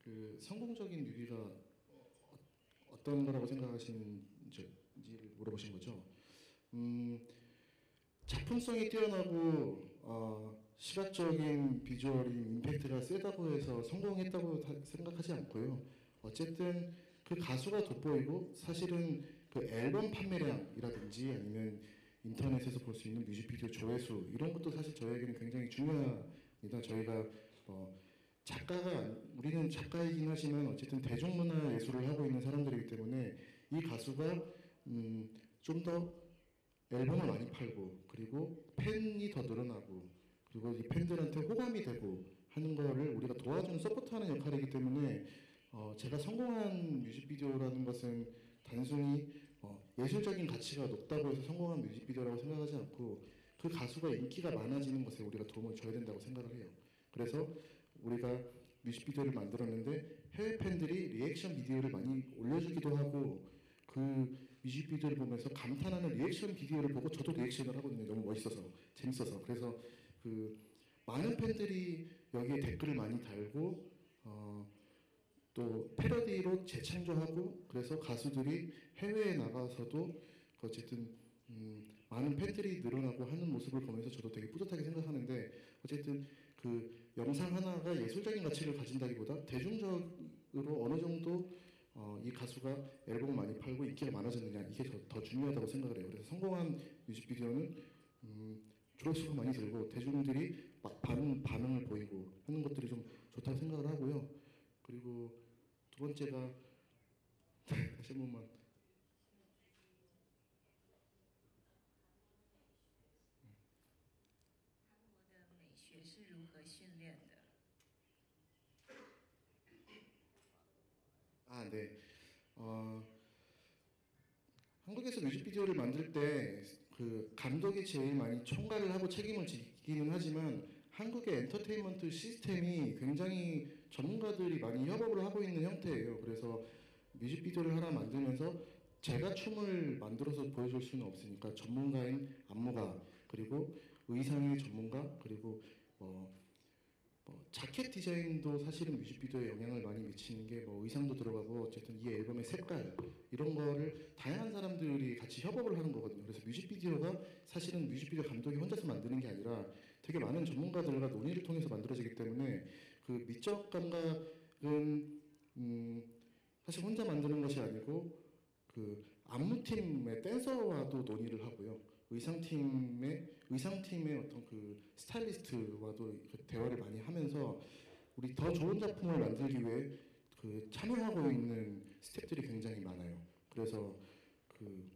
그 성공적인 뮤비가 어떤 거라고 생각하시는지를 물어보신 거죠. 작품성이 뛰어나고 시각적인 비주얼인 임팩트가 세다고 해서 성공했다고 생각하지 않고요. 어쨌든 그 가수가 돋보이고 사실은 그 앨범 판매량이라든지 아니면 인터넷에서 볼 수 있는 뮤직비디오 조회수 이런 것도 사실 저에게는 굉장히 중요합니다. 저희가 우리는 작가이긴 하지만 어쨌든 대중문화 예술을 하고 있는 사람들이기 때문에 이 가수가 좀 더 앨범을 많이 팔고 그리고 팬이 더 늘어나고 그리고 이 팬들한테 호감이 되고 하는 거를 우리가 도와주는 서포트하는 역할이기 때문에 제가 성공한 뮤직비디오라는 것은 단순히 예술적인 가치가 높다고 해서 성공한 뮤직비디오라고 생각하지 않고 그 가수가 인기가 많아지는 것에 우리가 도움을 줘야 된다고 생각을 해요. 그래서 우리가 뮤직비디오를 만들었는데 해외 팬들이 리액션 비디오를 많이 올려주기도 하고 그 뮤직비디오를 보면서 감탄하는 리액션 비디오를 보고 저도 리액션을 하거든요. 너무 멋있어서 재밌어서. 그래서 그 많은 팬들이 여기에 댓글을 많이 달고 또 패러디로 재창조하고 그래서 가수들이 해외에 나가서도 어쨌든 많은 팬들이 늘어나고 하는 모습을 보면서 저도 되게 뿌듯하게 생각하는데 어쨌든 그 영상 하나가 예술적인 가치를 가진다기보다 대중적으로 어느 정도 이 가수가 앨범을 많이 팔고 인기가 많아졌느냐 이게 더 중요하다고 생각을 해요. 그래서 성공한 뮤직비디오는 조회수가 많이 들고 대중들이 막 반응을 보이고 하는 것들이 좀 좋다고 생각을 하고요. 그리고 두 번째가 다시 한 번만. 아, 네. 한국에서 뮤직비디오를 만들 때 그 감독이 제일 많이 총괄을 하고 책임을 지기는 하지만 한국의 엔터테인먼트 시스템이 굉장히 전문가들이 많이 협업을 하고 있는 형태예요. 그래서 뮤직비디오를 하나 만들면서 제가 춤을 만들어서 보여줄 수는 없으니까 전문가인 안무가 그리고 의상의 전문가 그리고 자켓 디자인도 사실은 뮤직비디오에 영향을 많이 미치는 게 의상도 들어가고 어쨌든 이 앨범의 색깔 이런 거를 다양한 사람들이 같이 협업을 하는 거거든요. 그래서 뮤직비디오가 사실은 뮤직비디오 감독이 혼자서 만드는 게 아니라 되게 많은 전문가들과 논의를 통해서 만들어지기 때문에 그 미적 감각은 사실 혼자 만드는 것이 아니고 그 안무팀의 댄서와도 논의를 하고요. 의상팀의 어떤 그 스타일리스트와도 대화를 많이 하면서 우리 더 좋은 작품을 만들기 위해 그 참여하고 있는 스태프들이 굉장히 많아요. 그래서 그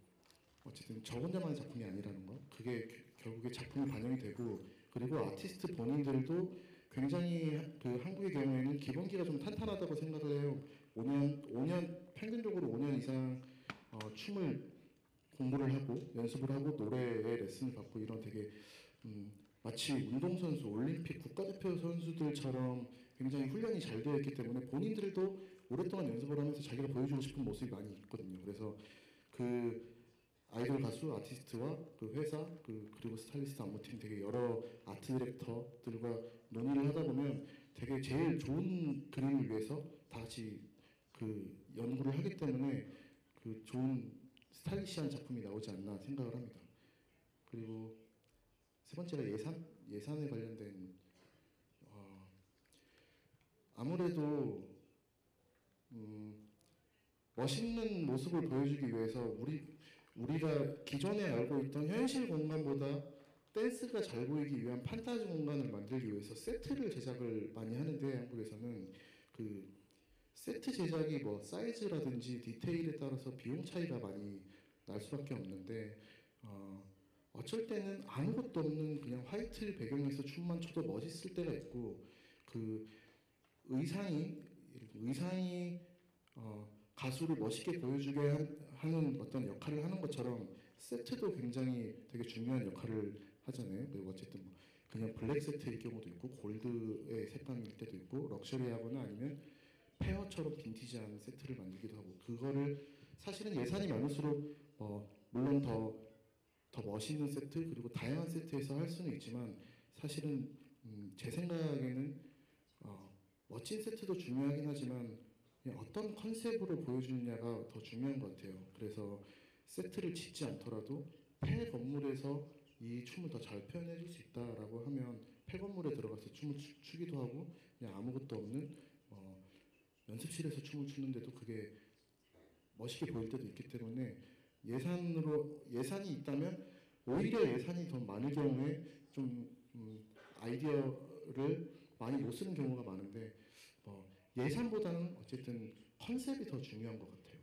어쨌든 저 혼자만의 작품이 아니라는 거 그게 결국에 작품이 반영이 되고 그리고 아티스트 본인들도 굉장히 그 한국의 경우에는 기본기가 좀 탄탄하다고 생각을 해요. 5년 평균적으로 5년 이상 춤을 공부를 하고 연습을 하고 노래에 레슨을 받고 이런 되게 마치 운동선수, 올림픽 국가대표 선수들처럼 굉장히 훈련이 잘 되어 있기 때문에 본인들도 오랫동안 연습을 하면서 자기가 보여주고 싶은 모습이 많이 있거든요. 그래서 그 아이돌 가수, 아티스트와 그 회사, 그리고 스타일리스트 안무팀 되게 여러 아트 디렉터들과 논의를 하다 보면 되게 제일 좋은 그림을 위해서 다 같이 그 연구를 하기 때문에 그 좋은 스타일리시한 작품이 나오지 않나 생각을 합니다. 그리고 세 번째가 예산에 관련된 아무래도 멋있는 모습을 보여주기 위해서 우리가 기존에 알고 있던 현실 공간보다 댄스가 잘 보이기 위한 판타지 공간을 만들기 위해서 세트를 제작을 많이 하는데 한국에서는 그 세트 제작이 뭐 사이즈라든지 디테일에 따라서 비용 차이가 많이 날 수밖에 없는데 어쩔 때는 아무것도 없는 그냥 화이트 배경에서 춤만 춰도 멋있을 때가 있고 그 의상이 가수를 멋있게 보여주게 하는 어떤 역할을 하는 것처럼 세트도 굉장히 되게 중요한 역할을 하잖아요. 그리고 어쨌든 뭐 그냥 블랙 세트일 경우도 있고 골드의 색감일 때도 있고 럭셔리하거나 아니면 페어처럼 빈티지한 세트를 만들기도 하고 그거를 사실은 예산이 많을수록 물론 더 멋있는 세트 그리고 다양한 세트에서 할 수는 있지만 사실은 제 생각에는 멋진 세트도 중요하긴 하지만 그냥 어떤 컨셉으로 보여주느냐가 더 중요한 것 같아요. 그래서 세트를 짓지 않더라도 폐 건물에서 이 춤을 더 잘 표현해 줄 수 있다라고 하면 폐 건물에 들어가서 춤을 추기도 하고 그냥 아무것도 없는 연습실에서 춤을 추는데도 그게 멋있게 보일 때도 있기 때문에 예산이 있다면 오히려 예산이 더 많을 경우에 좀 아이디어를 많이 못 쓰는 경우가 많은데 예산보다는 어쨌든 컨셉이 더 중요한 것 같아요.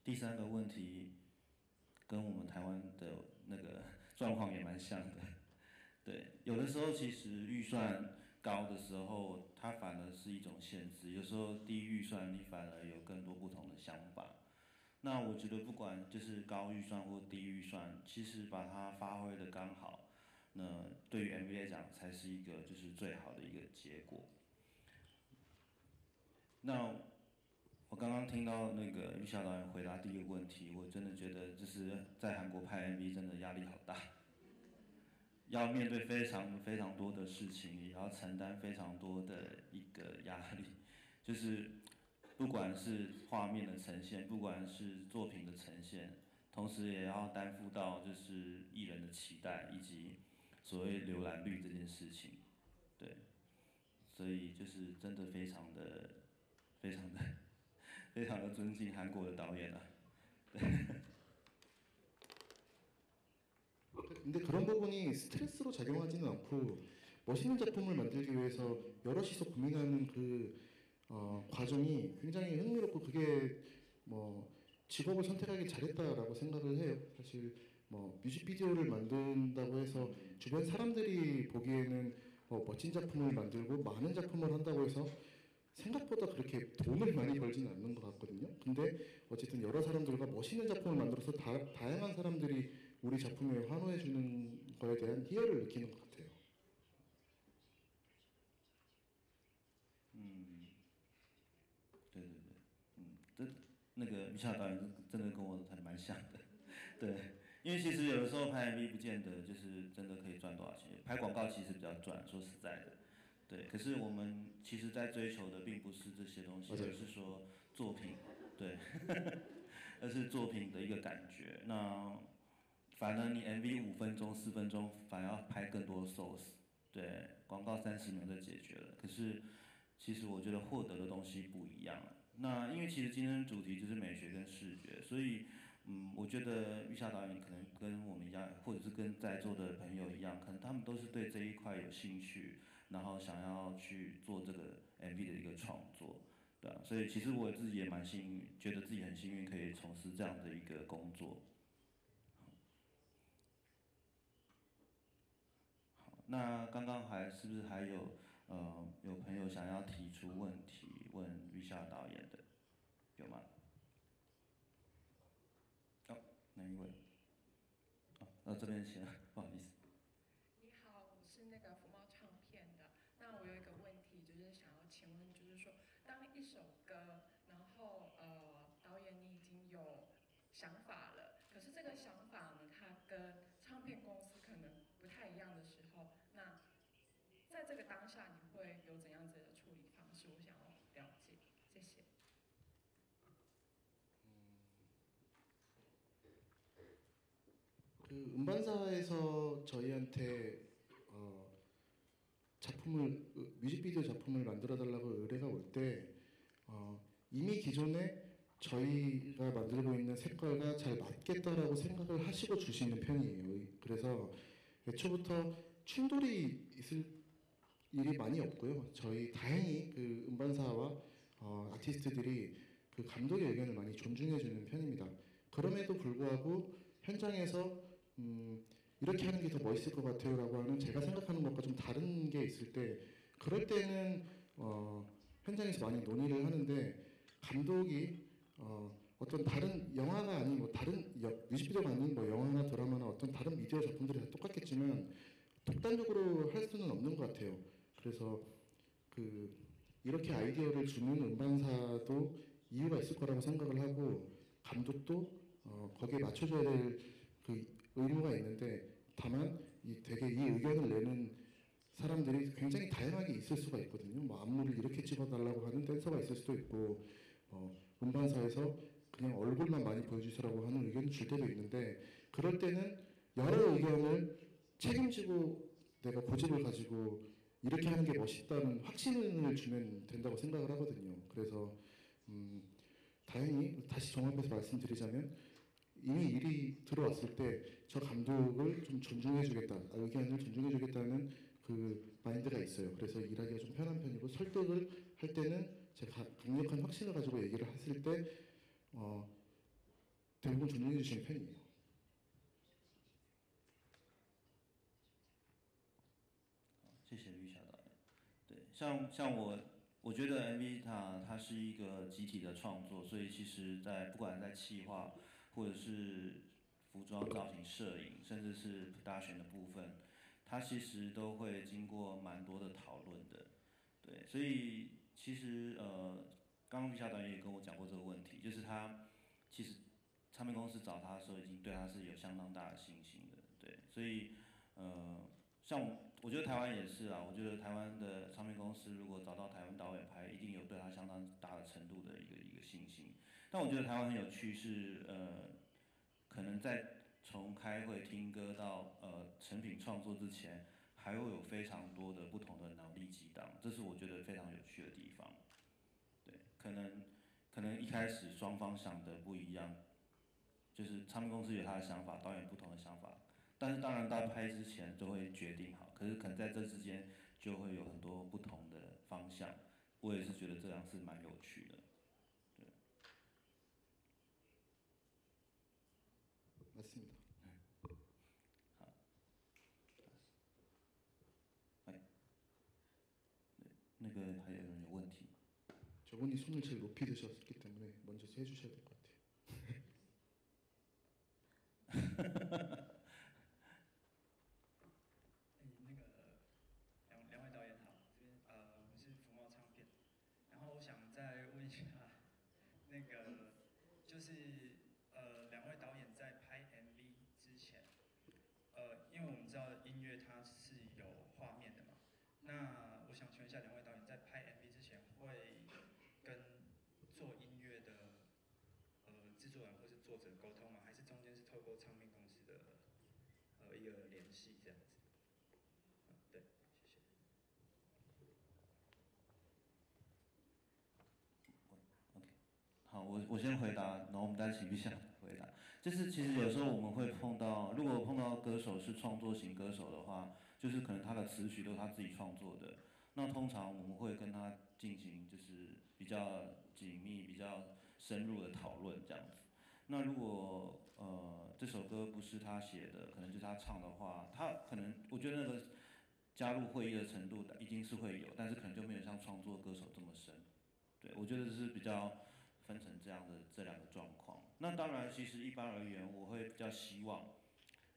第三个问题跟我们台湾的那个状况也蛮像的，对，有的时候其实预算高的时候，它反而是一种限制；有时候低预算，你反而有更多不同的想法。那我觉得不管就是高预算或低预算，其实把它发挥的刚好，那对于 MV 来讲才是一个就是最好的一个结果。那我刚刚听到那个玉晓导演回答第一个问题，我真的觉得就是在韩国拍 MV 真的压力好大，要面对非常非常多的事情，也要承担非常多的一个压力，就是不管是画面的呈现，不管是作品的呈现，同时也要担负到就是艺人的期待以及所谓浏览率这件事情，对，所以就是真的非常的非常的尊敬韩国的导演啊，对。 근데 그런 부분이 스트레스로 작용하지는 않고 멋있는 작품을 만들기 위해서 여럿이서 고민하는 그 과정이 굉장히 흥미롭고 그게 뭐 직업을 선택하기 잘했다라고 생각을 해요. 사실 뭐 뮤직비디오를 만든다고 해서 주변 사람들이 보기에는 멋진 작품을 만들고 많은 작품을 한다고 해서 생각보다 그렇게 돈을 많이 벌지는 않는 것 같거든요. 근데 어쨌든 여러 사람들과 멋있는 작품을 만들어서 다양한 사람들이 우리 작품에 환호해 주는 거에 대한 희열을 느끼는 것 같아요. 对对对，这那个米夏导演真的跟我还蛮像的，对，因为其实有的时候拍 MV 不见得就是真的可以赚多少钱，拍广告其实比较赚，说实在的，对。可是我们其实在追求的并不是这些东西，而是说作品，对，而是作品的一个感觉。那反而你 MV 5分钟、4分钟，反而要拍更多 source， 对，广告30秒就解决了。可是其实我觉得获得的东西不一样。那因为其实今天的主题就是美学跟视觉，所以我觉得玉夏导演可能跟我们一样，或者是跟在座的朋友一样，可能他们都是对这一块有兴趣，然后想要去做这个 MV 的一个创作，对啊，所以其实我自己也蛮幸运，觉得自己很幸运可以从事这样的一个工作。好，那刚刚是不是还有有朋友想要提出问题问玉夏导演的，有吗？哪一位？这边先，不好意思。你好，我是那个福茂唱片的。那我有一个问题，就是想要请问，就是说，当一首歌，然后导演你已经有想法了，可是这个想法呢，它跟唱片公司可能不太一样的时候，那在这个当下，你会有怎样子的处理方式？我想要了解。그 음반사에서 저희한테 작품을 뮤직비디오 작품을 만들어 달라고 의뢰가 올 때 이미 기존에 저희가 만들고 있는 색깔과 잘 맞겠다라고 생각을 하시고 주시는 편이에요. 그래서 애초부터 충돌이 있을 일이 많이 없고요. 저희 다행히 그 음반사와 아티스트들이 그 감독의 의견을 많이 존중해 주는 편입니다. 그럼에도 불구하고 현장에서 이렇게 하는 게 더 멋있을 것 같아요라고 하는 제가 생각하는 것과 좀 다른 게 있을 때 그럴 때는 현장에서 많이 논의를 하는데 감독이 어떤 다른 영화가 아닌 뭐 다른 뮤직비디오가 아닌 뭐 영화나 드라마나 어떤 다른 미디어 작품들이 다 똑같겠지만 독단적으로 할 수는 없는 것 같아요. 그래서 그 이렇게 아이디어를 주는 음반사도 이유가 있을 거라고 생각을 하고 감독도 거기에 맞춰줘야 될 그 의무가 있는데 다만 되게 이 의견을 내는 사람들이 굉장히 다양하게 있을 수가 있거든요. 뭐 안무를 이렇게 찍어달라고 하는 댄서가 있을 수도 있고 음반사에서 그냥 얼굴만 많이 보여주시라고 하는 의견을 줄 때도 있는데 그럴 때는 여러 의견을 책임지고 내가 고집을 가지고 이렇게 하는 게 멋있다는 확신을 주면 된다고 생각을 하거든요. 그래서 다행히 다시 종합해서 말씀드리자면 이미 일이 들어왔을 때 저 감독을 좀 존중해주겠다, 의견을 존중해주겠다는 그 마인드가 있어요. 그래서 일하기가 좀 편한 편이고 설득을 할 때는 제가 강력한 확신을 가지고 얘기를 했을 때 대부분 존중해주시는 편이에요. 谢谢吕小导演。对，像我觉得 MV 它是一个集体的创作，所以其实不管在企划或者是服装造型、摄影，甚至是 production 的部分，它其实都会经过蛮多的讨论的。对，所以其实刚刚吕小导演也跟我讲过这个问题，就是他其实唱片公司找他的时候，已经对他是有相当大的信心的。对，所以像我觉得台湾也是啊，我觉得台湾的唱片公司如果找到台湾导演拍，一定有对他相当大的程度的一个信心。但我觉得台湾很有趣是，可能在从开会听歌到成品创作之前，还会有非常多的不同的脑力激荡，这是我觉得非常有趣的地方。对，可能一开始双方想的不一样，就是唱片公司有他的想法，导演不同的想法。但是当然到拍之前就会决定好，可是可能在这之间就会有很多不同的方向。我也是觉得这样是蛮有趣的。对。 맞습니다. 好。哎，那个还有人有问题。 저분이 손을 제일 높이 드셨기 때문에 먼저 해주셔야 될 것 같아요. 两位导演好，这边我是福茂唱片，然后我想再问一下，那个就是两位导演在拍 MV 之前，因为我们知道音乐它是有画面的嘛，那我想请问一下两位导演在拍 MV 之前会跟做音乐的制作人或是作者沟通吗？还是中间是透过唱片公司的一个联系这样子？对，谢谢。OK， 好，我先回答，然后我们再请一下回答。就是其实有时候我们会碰到，如果碰到歌手是创作型歌手的话，就是可能他的词曲都是他自己创作的，那通常我们会跟他进行就是比较紧密、比较深入的讨论这样子。那如果这首歌不是他写的，可能就是他唱的话，他可能我觉得那个加入会议的程度一定是会有，但是可能就没有像创作歌手这么深。对，我觉得是比较分成这两个状况。那当然，其实一般而言，我会比较希望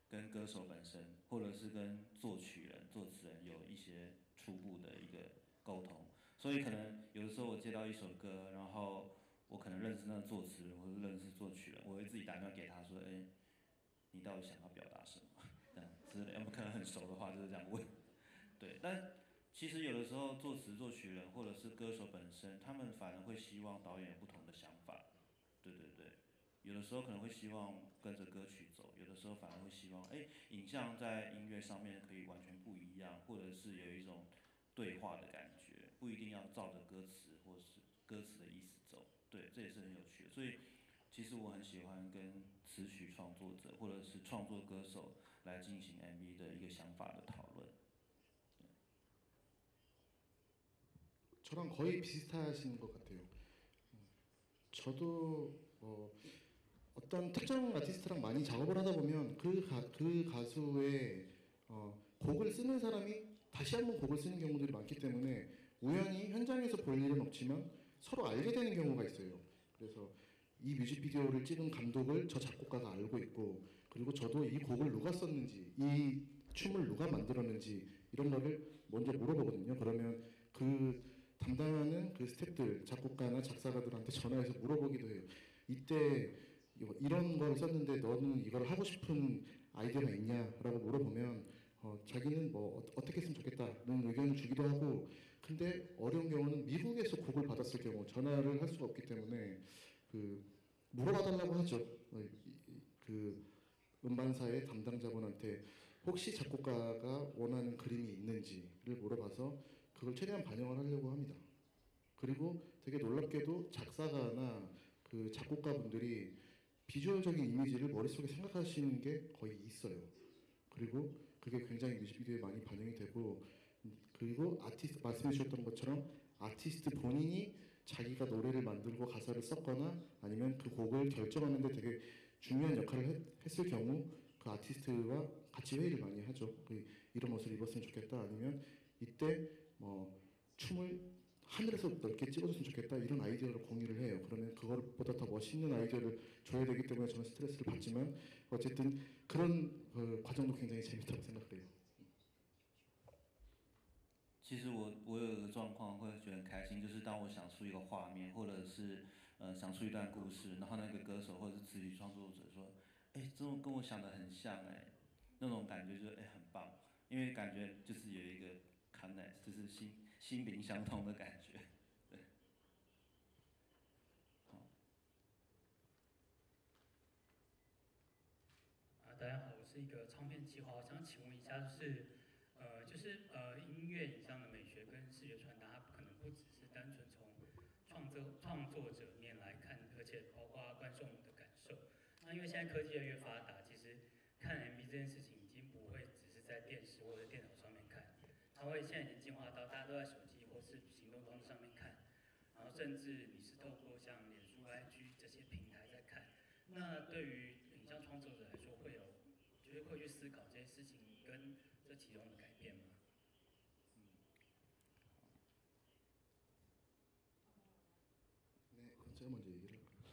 跟歌手本身，或者是跟作曲人、作词人有一些初步的一个沟通。所以可能有的时候我接到一首歌，然后我可能认识那个作词人或者认识作曲人，我会自己打电话给他说：“哎，你到底想要表达什么？”这样之类，可能很熟的话就是这样问。对，但其实有的时候作词作曲人或者是歌手本身，他们反而会希望导演有不同的想法。对对对，有的时候可能会希望跟着歌曲走，有的时候反而会希望，影像在音乐上面可以完全不一样，或者是有一种对话的感觉，不一定要照着歌词或是歌词的意思走。对，这也是很有趣的。所以其实我很喜欢跟词曲创作者或者是创作歌手来进行 MV 的一个想法的讨论。 저랑 거의 비슷하신 것 같아요. 저도 어떤 특정 아티스트랑 많이 작업을 하다 보면 그 가수의 곡을 쓰는 사람이 다시 한번 곡을 쓰는 경우들이 많기 때문에 우연히 현장에서 볼 일은 없지만 서로 알게 되는 경우가 있어요. 그래서 이 뮤직비디오를 찍은 감독을 저 작곡가가 알고 있고, 그리고 저도 이 곡을 누가 썼는지, 이 춤을 누가 만들었는지 이런 거를 먼저 물어보거든요. 그러면 그 담당하는 그 스태프들, 작곡가나 작사가들한테 전화해서 물어보기도 해요. 이때 이런 걸 썼는데 너는 이걸 하고 싶은 아이디어가 있냐라고 물어보면 자기는 뭐 어떻게 했으면 좋겠다는 의견을 주기도 하고, 근데 어려운 경우는 미국에서 곡을 받았을 경우 전화를 할 수가 없기 때문에 그 물어봐달라고 하죠. 그 음반사의 담당자분한테 혹시 작곡가가 원하는 그림이 있는지를 물어봐서 그걸 최대한 반영을 하려고 합니다. 그리고 되게 놀랍게도 작사가나 그 작곡가분들이 비주얼적인 이미지를 머릿속에 생각하시는 게 거의 있어요. 그리고 그게 굉장히 뮤직비디오에 많이 반영이 되고, 그리고 아티스트 말씀해 주셨던 것처럼 아티스트 본인이 자기가 노래를 만들고 가사를 썼거나 아니면 그 곡을 결정하는데 되게 중요한 역할을 했을 경우 그 아티스트와 같이 회의를 많이 하죠. 이런 옷을 입었으면 좋겠다, 아니면 이때 춤을 하늘에서 넓게 찍어줬으면 좋겠다, 이런 아이디어를 공유를 해요. 그러면 그것보다 더 멋있는 아이디어를 줘야 되기 때문에 저는 스트레스를 받지만 어쨌든 그런 과정도 굉장히 재밌다고 생각해요. 其实我有一个状况会觉得很开心，就是当我想出一个画面，或者是想出一段故事，然后那个歌手或者是词曲创作者说，这种跟我想的很像那种感觉就是很棒，因为感觉就是有一个 connect， 就是心灵相通的感觉。对，好。大家好，我是一个唱片企划，我想请问一下，音乐影像的美学跟视觉传达，它可能不只是单纯从创作者面来看，而且包括观众的感受。那因为现在科技越来越发达，其实看 MV 这件事情已经不会只是在电视或者电脑上面看，它会现在已经进化到大家都在手机或是行动装置上面看，然后甚至你是透过像脸书、IG 这些平台在看。那对于影像创作者来说，会去思考这些事情跟这其中的改变吗？ 네, 제가 먼저 얘기를 할까요?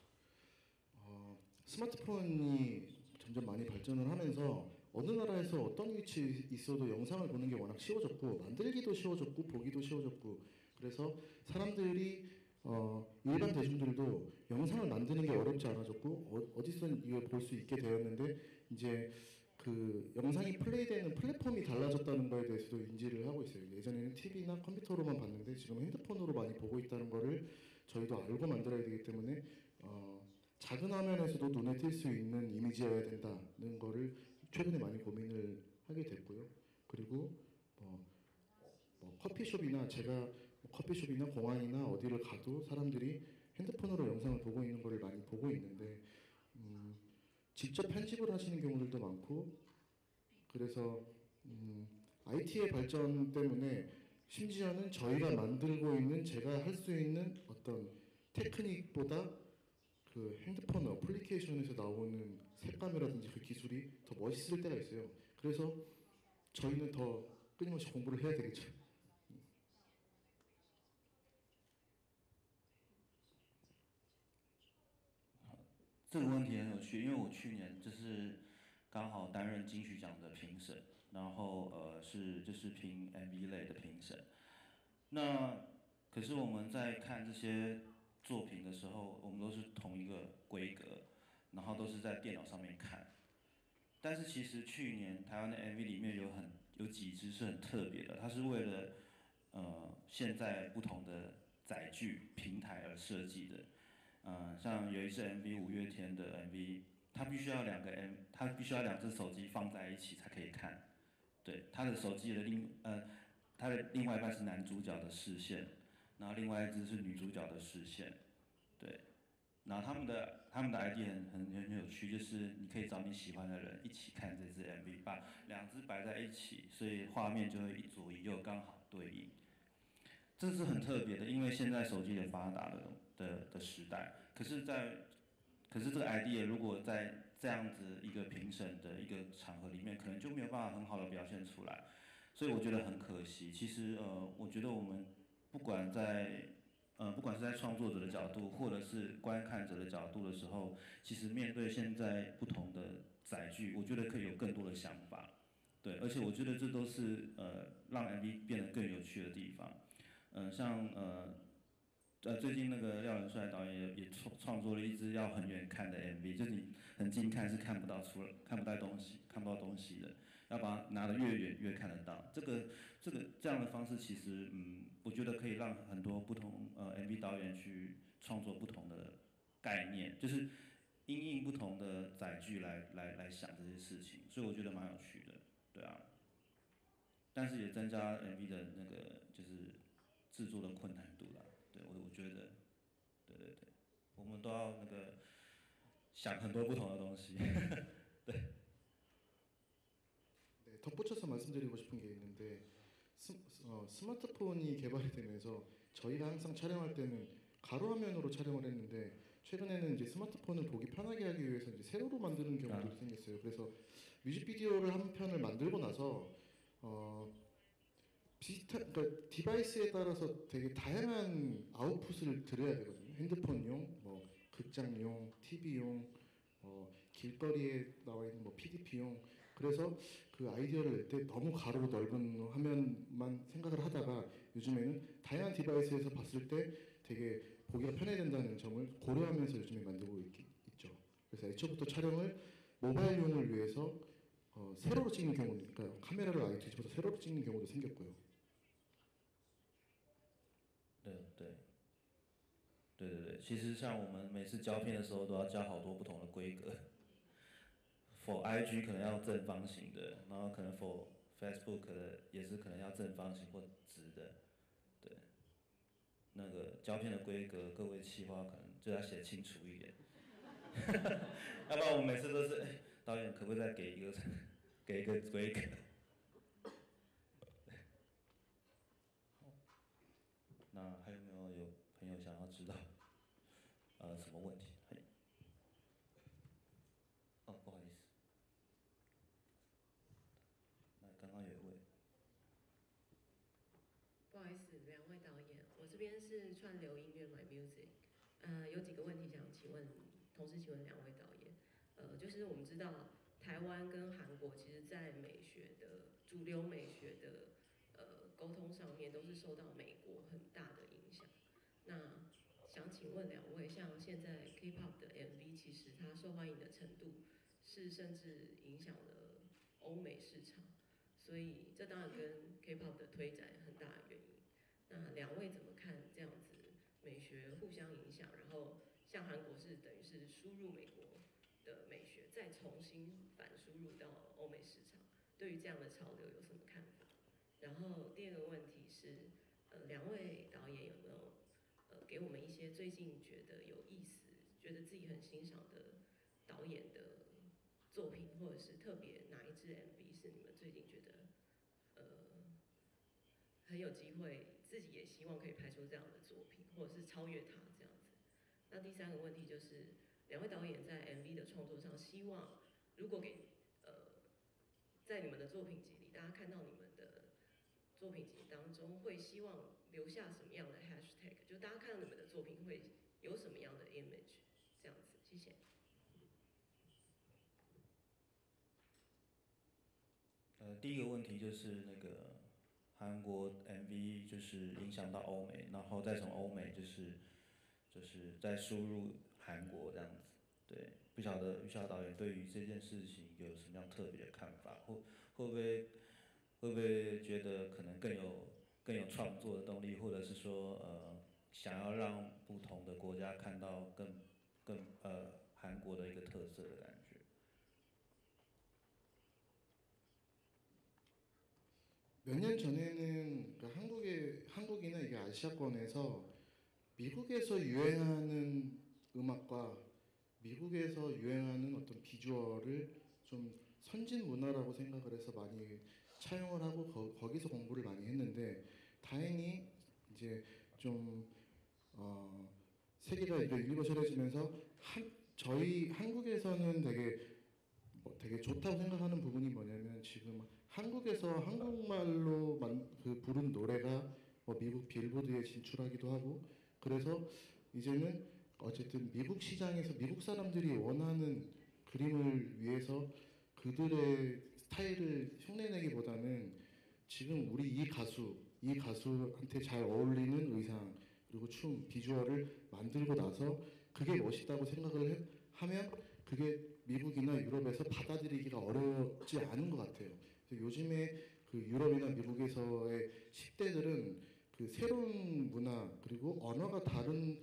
스마트폰이 점점 많이 발전을 하면서 어느 나라에서 어떤 위치에 있어도 영상을 보는 게 워낙 쉬워졌고, 만들기도 쉬워졌고 보기도 쉬워졌고, 그래서 사람들이 일반 대중들도 영상을 만드는 게 어렵지 않아졌고 어디서든 이걸 볼 수 있게 되었는데, 이제 그 영상이 플레이되는 플랫폼이 달라졌다는 거에 대해서도 인지를 하고 있어요. 예전에는 TV나 컴퓨터로만 봤는데 지금 핸드폰으로 많이 보고 있다는 거를 저희도 알고 만들어야 되기 때문에 작은 화면에서도 눈에 띌 수 있는 이미지여야 된다는 거를 최근에 많이 고민을 하게 됐고요. 그리고 커피숍이나 제가 커피숍이나 공항이나 어디를 가도 사람들이 핸드폰으로 영상을 보고 있는 거를 많이 보고 있는데 직접 편집을 하시는 경우들도 많고, 그래서 IT의 발전 때문에 심지어는 저희가 만들고 있는 제가 할 수 있는 어떤 테크닉보다 그 핸드폰 어플리케이션에서 나오는 색감이라든지 그 기술이 더 멋있을 때가 있어요. 그래서 저희는 더 끊임없이 공부를 해야 되겠죠. 这个问题很有趣，因为我去年就是刚好担任金曲奖的评审，然后就是评 MV 类的评审。那可是我们在看这些作品的时候，我们都是同一个规格，然后都是在电脑上面看。但是其实去年台湾的 MV 里面有几支是很特别的，它是为了现在不同的载具平台而设计的。像有一支 MV 五月天的 MV，它必须要它必须要2只手机放在一起才可以看。对，他的手机的他的另外一半是男主角的视线，然后另外一只是女主角的视线。对，然后他们的 idea 很有趣，就是你可以找你喜欢的人一起看这支 MV， 把2只摆在一起，所以画面就会一左一右刚好对应。这是很特别的，因为现在手机也发达的时代，可是这个 idea 如果在这样子一个评审的一个场合里面，可能就没有办法很好的表现出来，所以我觉得很可惜。其实我觉得我们不管是在创作者的角度，或者是观看者的角度的时候，其实面对现在不同的载具，我觉得可以有更多的想法。对，而且我觉得这都是让 MV 变得更有趣的地方。像最近那个廖元帅导演也创作了一支要很远看的 MV， 就是你很近看是看不到东西的，要把它拿得越远越看得到。这样的方式其实我觉得可以让很多不同MV 导演去创作不同的概念，就是因应不同的载具来想这些事情，所以我觉得蛮有趣的，对啊。但是也增加 MV 的那个就是制作的困难度啦。对，我觉得，对，我们都要那个想很多不同的东西。对。 네, 덧붙여서 말씀드리고 싶은 게 있는데 스마트폰이 개발이 되면서 저희가 항상 촬영할 때는 가로화면으로 촬영을 했는데 최근에는 이제 스마트폰을 보기 편하게 하기 위해서 이제 세로로 만드는 경우도 생겼어요. 그래서 뮤직비디오를 한 편을 만들고 나서 그러니까 디바이스에 따라서 되게 다양한 아웃풋을 드려야 되거든요. 핸드폰용, 뭐 극장용, TV용, 길거리에 나와 있는 뭐 PDP용. 그래서 그 아이디어를 낼 때 너무 가로 넓은 화면만 생각을 하다가 요즘에는 다양한 디바이스에서 봤을 때 되게 보기가 편해진다는 점을 고려하면서 요즘에 만들고 있죠. 그래서 애초부터 촬영을 모바일용을 위해서 세로로 찍는 경우니까 카메라를 아예 뒤집어서 세로로 찍는 경우도 생겼고요. 对，其实像我们每次胶片的时候都要交好多不同的规格。For IG 可能要正方形的，然后可能 For Facebook 的也是可能要正方形或直的，对。那个胶片的规格，各位企划可能就要写清楚一点，要不然我们每次都是，导演可不可以再给一个规格？那还有没有朋友想要知道什么问题？不好意思。刚刚有一位，不好意思，2位导演，我这边是串流音乐 My Music， 有几个问题想同时请问2位导演，就是我们知道台湾跟韩国其实在美学的主流美学的沟通上面都是受到美国很大的影响，那想请问2位，像现在 K-pop 的 MV 其实它受欢迎的程度是甚至影响了欧美市场。所以这当然跟 K-pop 的推展很大的原因。那2位怎么看这样子美学互相影响？然后像韩国是等于是输入美国的美学，再重新反输入到欧美市场，对于这样的潮流有什么看法？然后第2个问题是，2位导演有没有给我们一些最近觉得有意思、觉得自己很欣赏的导演的作品，或者是特别哪一支 MV 是你们最近觉得很有机会，自己也希望可以拍出这样的作品，或者是超越它这样子。那第3个问题就是，2位导演在 MV 的创作上，希望如果在你们的作品集里，大家看到你们的作品集当中，会希望留下什么样的 hashtag？ 就大家看到你们的作品会有什么样的 image？ 这样子，谢谢。第一个问题就是那个韩国 MV 就是影响到欧美，然后再从欧美就是再输入韩国这样子。对，不晓得于晓导演对于这件事情有什么样特别的看法，会不会觉得可能更有创作的动力，或者是说想要让不同的国家看到更韩国的一个特色的感觉。 몇 년 전에는 그 한국이나 이게 아시아권에서 미국에서 유행하는 음악과 미국에서 유행하는 어떤 비주얼을 좀 선진 문화라고 생각을 해서 많이 차용을 하고 거기서 공부를 많이 했는데 다행히 이제 좀 세계가 이제 일거절해지면서 저희 한국에서는 되게 좋다고 생각하는 부분이 뭐냐면 지금 한국에서 한국말로 부른 노래가 미국 빌보드에 진출하기도 하고 그래서 이제는 어쨌든 미국 시장에서 미국 사람들이 원하는 그림을 위해서 그들의 스타일을 흉내내기보다는 지금 우리 이 가수한테 잘 어울리는 의상 그리고 춤 비주얼을 만들고 나서 그게 멋있다고 생각을 하면 그게 미국이나 유럽에서 받아들이기가 어렵지 않은 것 같아요. 그래서 요즘에 그 유럽이나 미국에서의 10대들은 그 새로운 문화 그리고 언어가 다른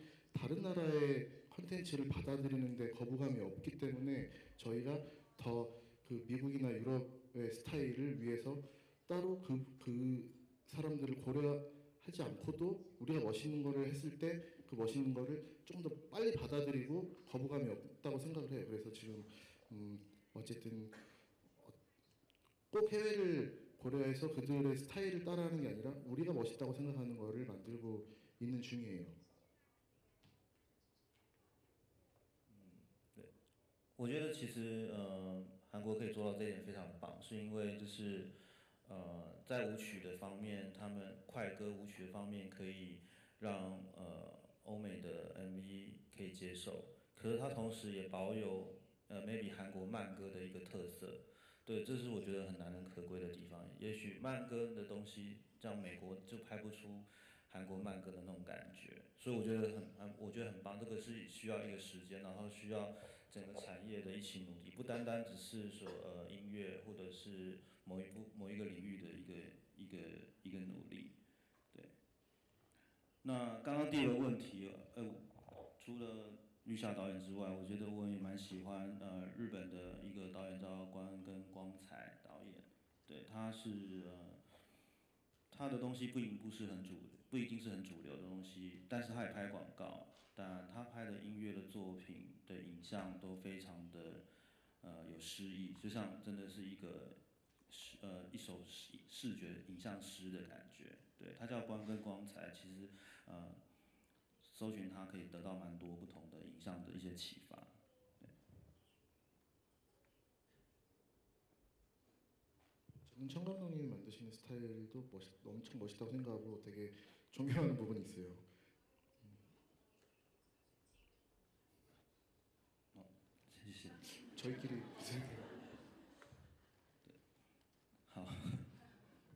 나라의 컨텐츠를 받아들이는데 거부감이 없기 때문에 저희가 더 그 미국이나 유럽의 스타일을 위해서 따로 그 사람들을 고려하지 않고도 우리가 멋있는 거를 했을 때 그 멋있는 거를 좀 더 빨리 받아들이고 거부감이 없다고 생각을 해요. 그래서 지금 어쨌든 꼭 해외를 고려해서 그들의 스타일을 따라하는 게 아니라 우리가 멋있다고 생각하는 거를 만들고 있는 중이에요. 我觉得其实韩国可以做到这一点非常棒，是因为就是在舞曲的方面，他们快歌舞曲的方面可以让欧美的 MV 可以接受，可是它同时也保有maybe 韩国慢歌的一个特色，对，这是我觉得很难能可贵的地方。也许慢歌的东西，像美国就拍不出韩国慢歌的那种感觉，所以我觉得很棒，这个是需要一个时间，然后需要整个产业的一起努力，不单单只是说音乐或者是某一个领域的一个努力，对。那刚刚第二个问题，除了绿夏导演之外，我觉得我也蛮喜欢日本的一个导演叫关根光彩导演，对，他的东西不一定是很主流的东西，但是他也拍广告，但他拍的音乐的作品的影像都非常的有诗意，就像真的是一首视觉影像诗的感觉。对，他叫关根光彩，其实搜寻它可以得到蛮多不同的影像的一些启发。 저는 청 감독님이 만드시는 스타일도 엄청 멋있다고 생각하고 되게 존경하는 부분이 있어요. 谢谢。 저희끼리 好。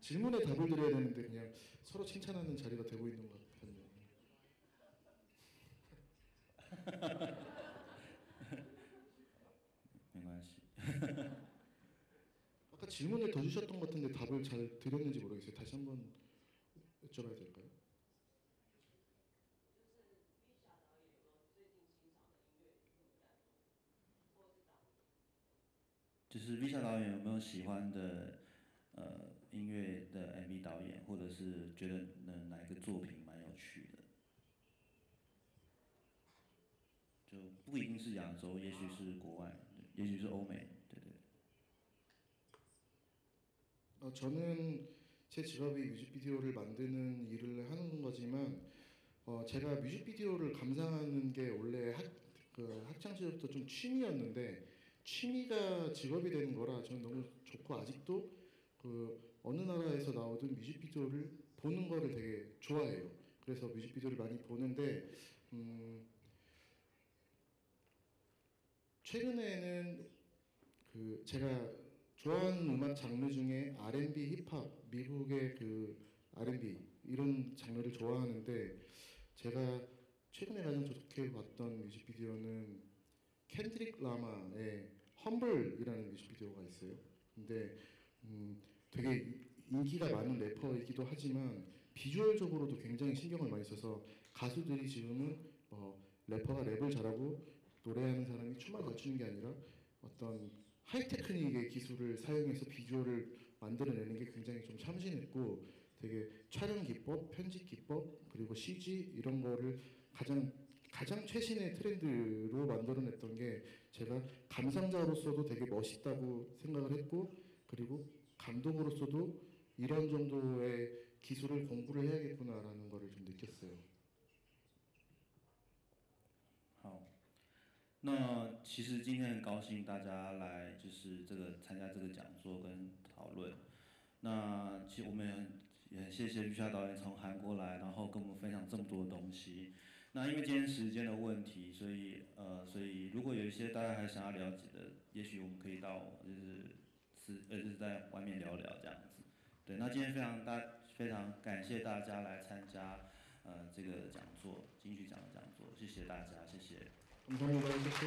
질문에 답을 드려야 되는데 그냥 서로 칭찬하는 자리가 되고 있는 것 같거든요. 아까 질문을 더 주셨던 것 같은데 답을 잘 드렸는지 모르겠어요. 다시 한번 여쭤봐야 될까요? 就是 Visa 导演有没有喜欢的音乐的 MV 导演，或者是觉得哪一个作品蛮有趣的？就不一定是亚洲，也许是国外，也许是欧美，对对。 저는 제 직업이 뮤직비디오를 만드는 일을 하는 거지만 제가 뮤직비디오를 감상하는 게 원래 학창 시절부터 좀 취미였는데 취미가 직업이 되는 거라 저는 너무 좋고 아직도 그 어느 나라에서 나오든 뮤직비디오를 보는 거를 되게 좋아해요. 그래서 뮤직비디오를 많이 보는데 최근에는 그 제가 좋아하는 음악 장르 중에 R&B, 힙합, 미국의 그 R&B 이런 장르를 좋아하는데 제가 최근에 가장 좋게 봤던 뮤직비디오는 켄드릭 라마의 험블이라는 뮤직비디오가 있어요. 근데 되게 인기가 많은 래퍼이기도 하지만 비주얼적으로도 굉장히 신경을 많이 써서 가수들이 지금은 래퍼가 랩을 잘하고 노래하는 사람이 춤만 잘 추는 게 아니라 어떤 하이테크닉의 기술을 사용해서 비주얼을 만들어내는 게 굉장히 좀 참신했고 되게 촬영 기법, 편집 기법 그리고 CG 이런 거를 가장 최신의 트렌드로 만들어냈던 게 제가 감상자로서도 되게 멋있다고 생각을 했고 그리고 감독으로서도 이런 정도의 기술을 공부를 해야겠구나라는 거를 좀 느꼈어요. 好，那其实今天很高兴大家来就是参加这个讲座跟讨论。那其实我们也很谢谢玉夏导演从韩国来，然后跟我们分享这么多的东西。那因为今天时间的问题，所以如果有一些大家还想要了解的，也许我们可以到就是在外面聊聊这样子。对，那今天非常感谢大家来参加这个讲座，金曲奖的讲座，谢谢大家，谢谢。 감사합니다. 谢谢。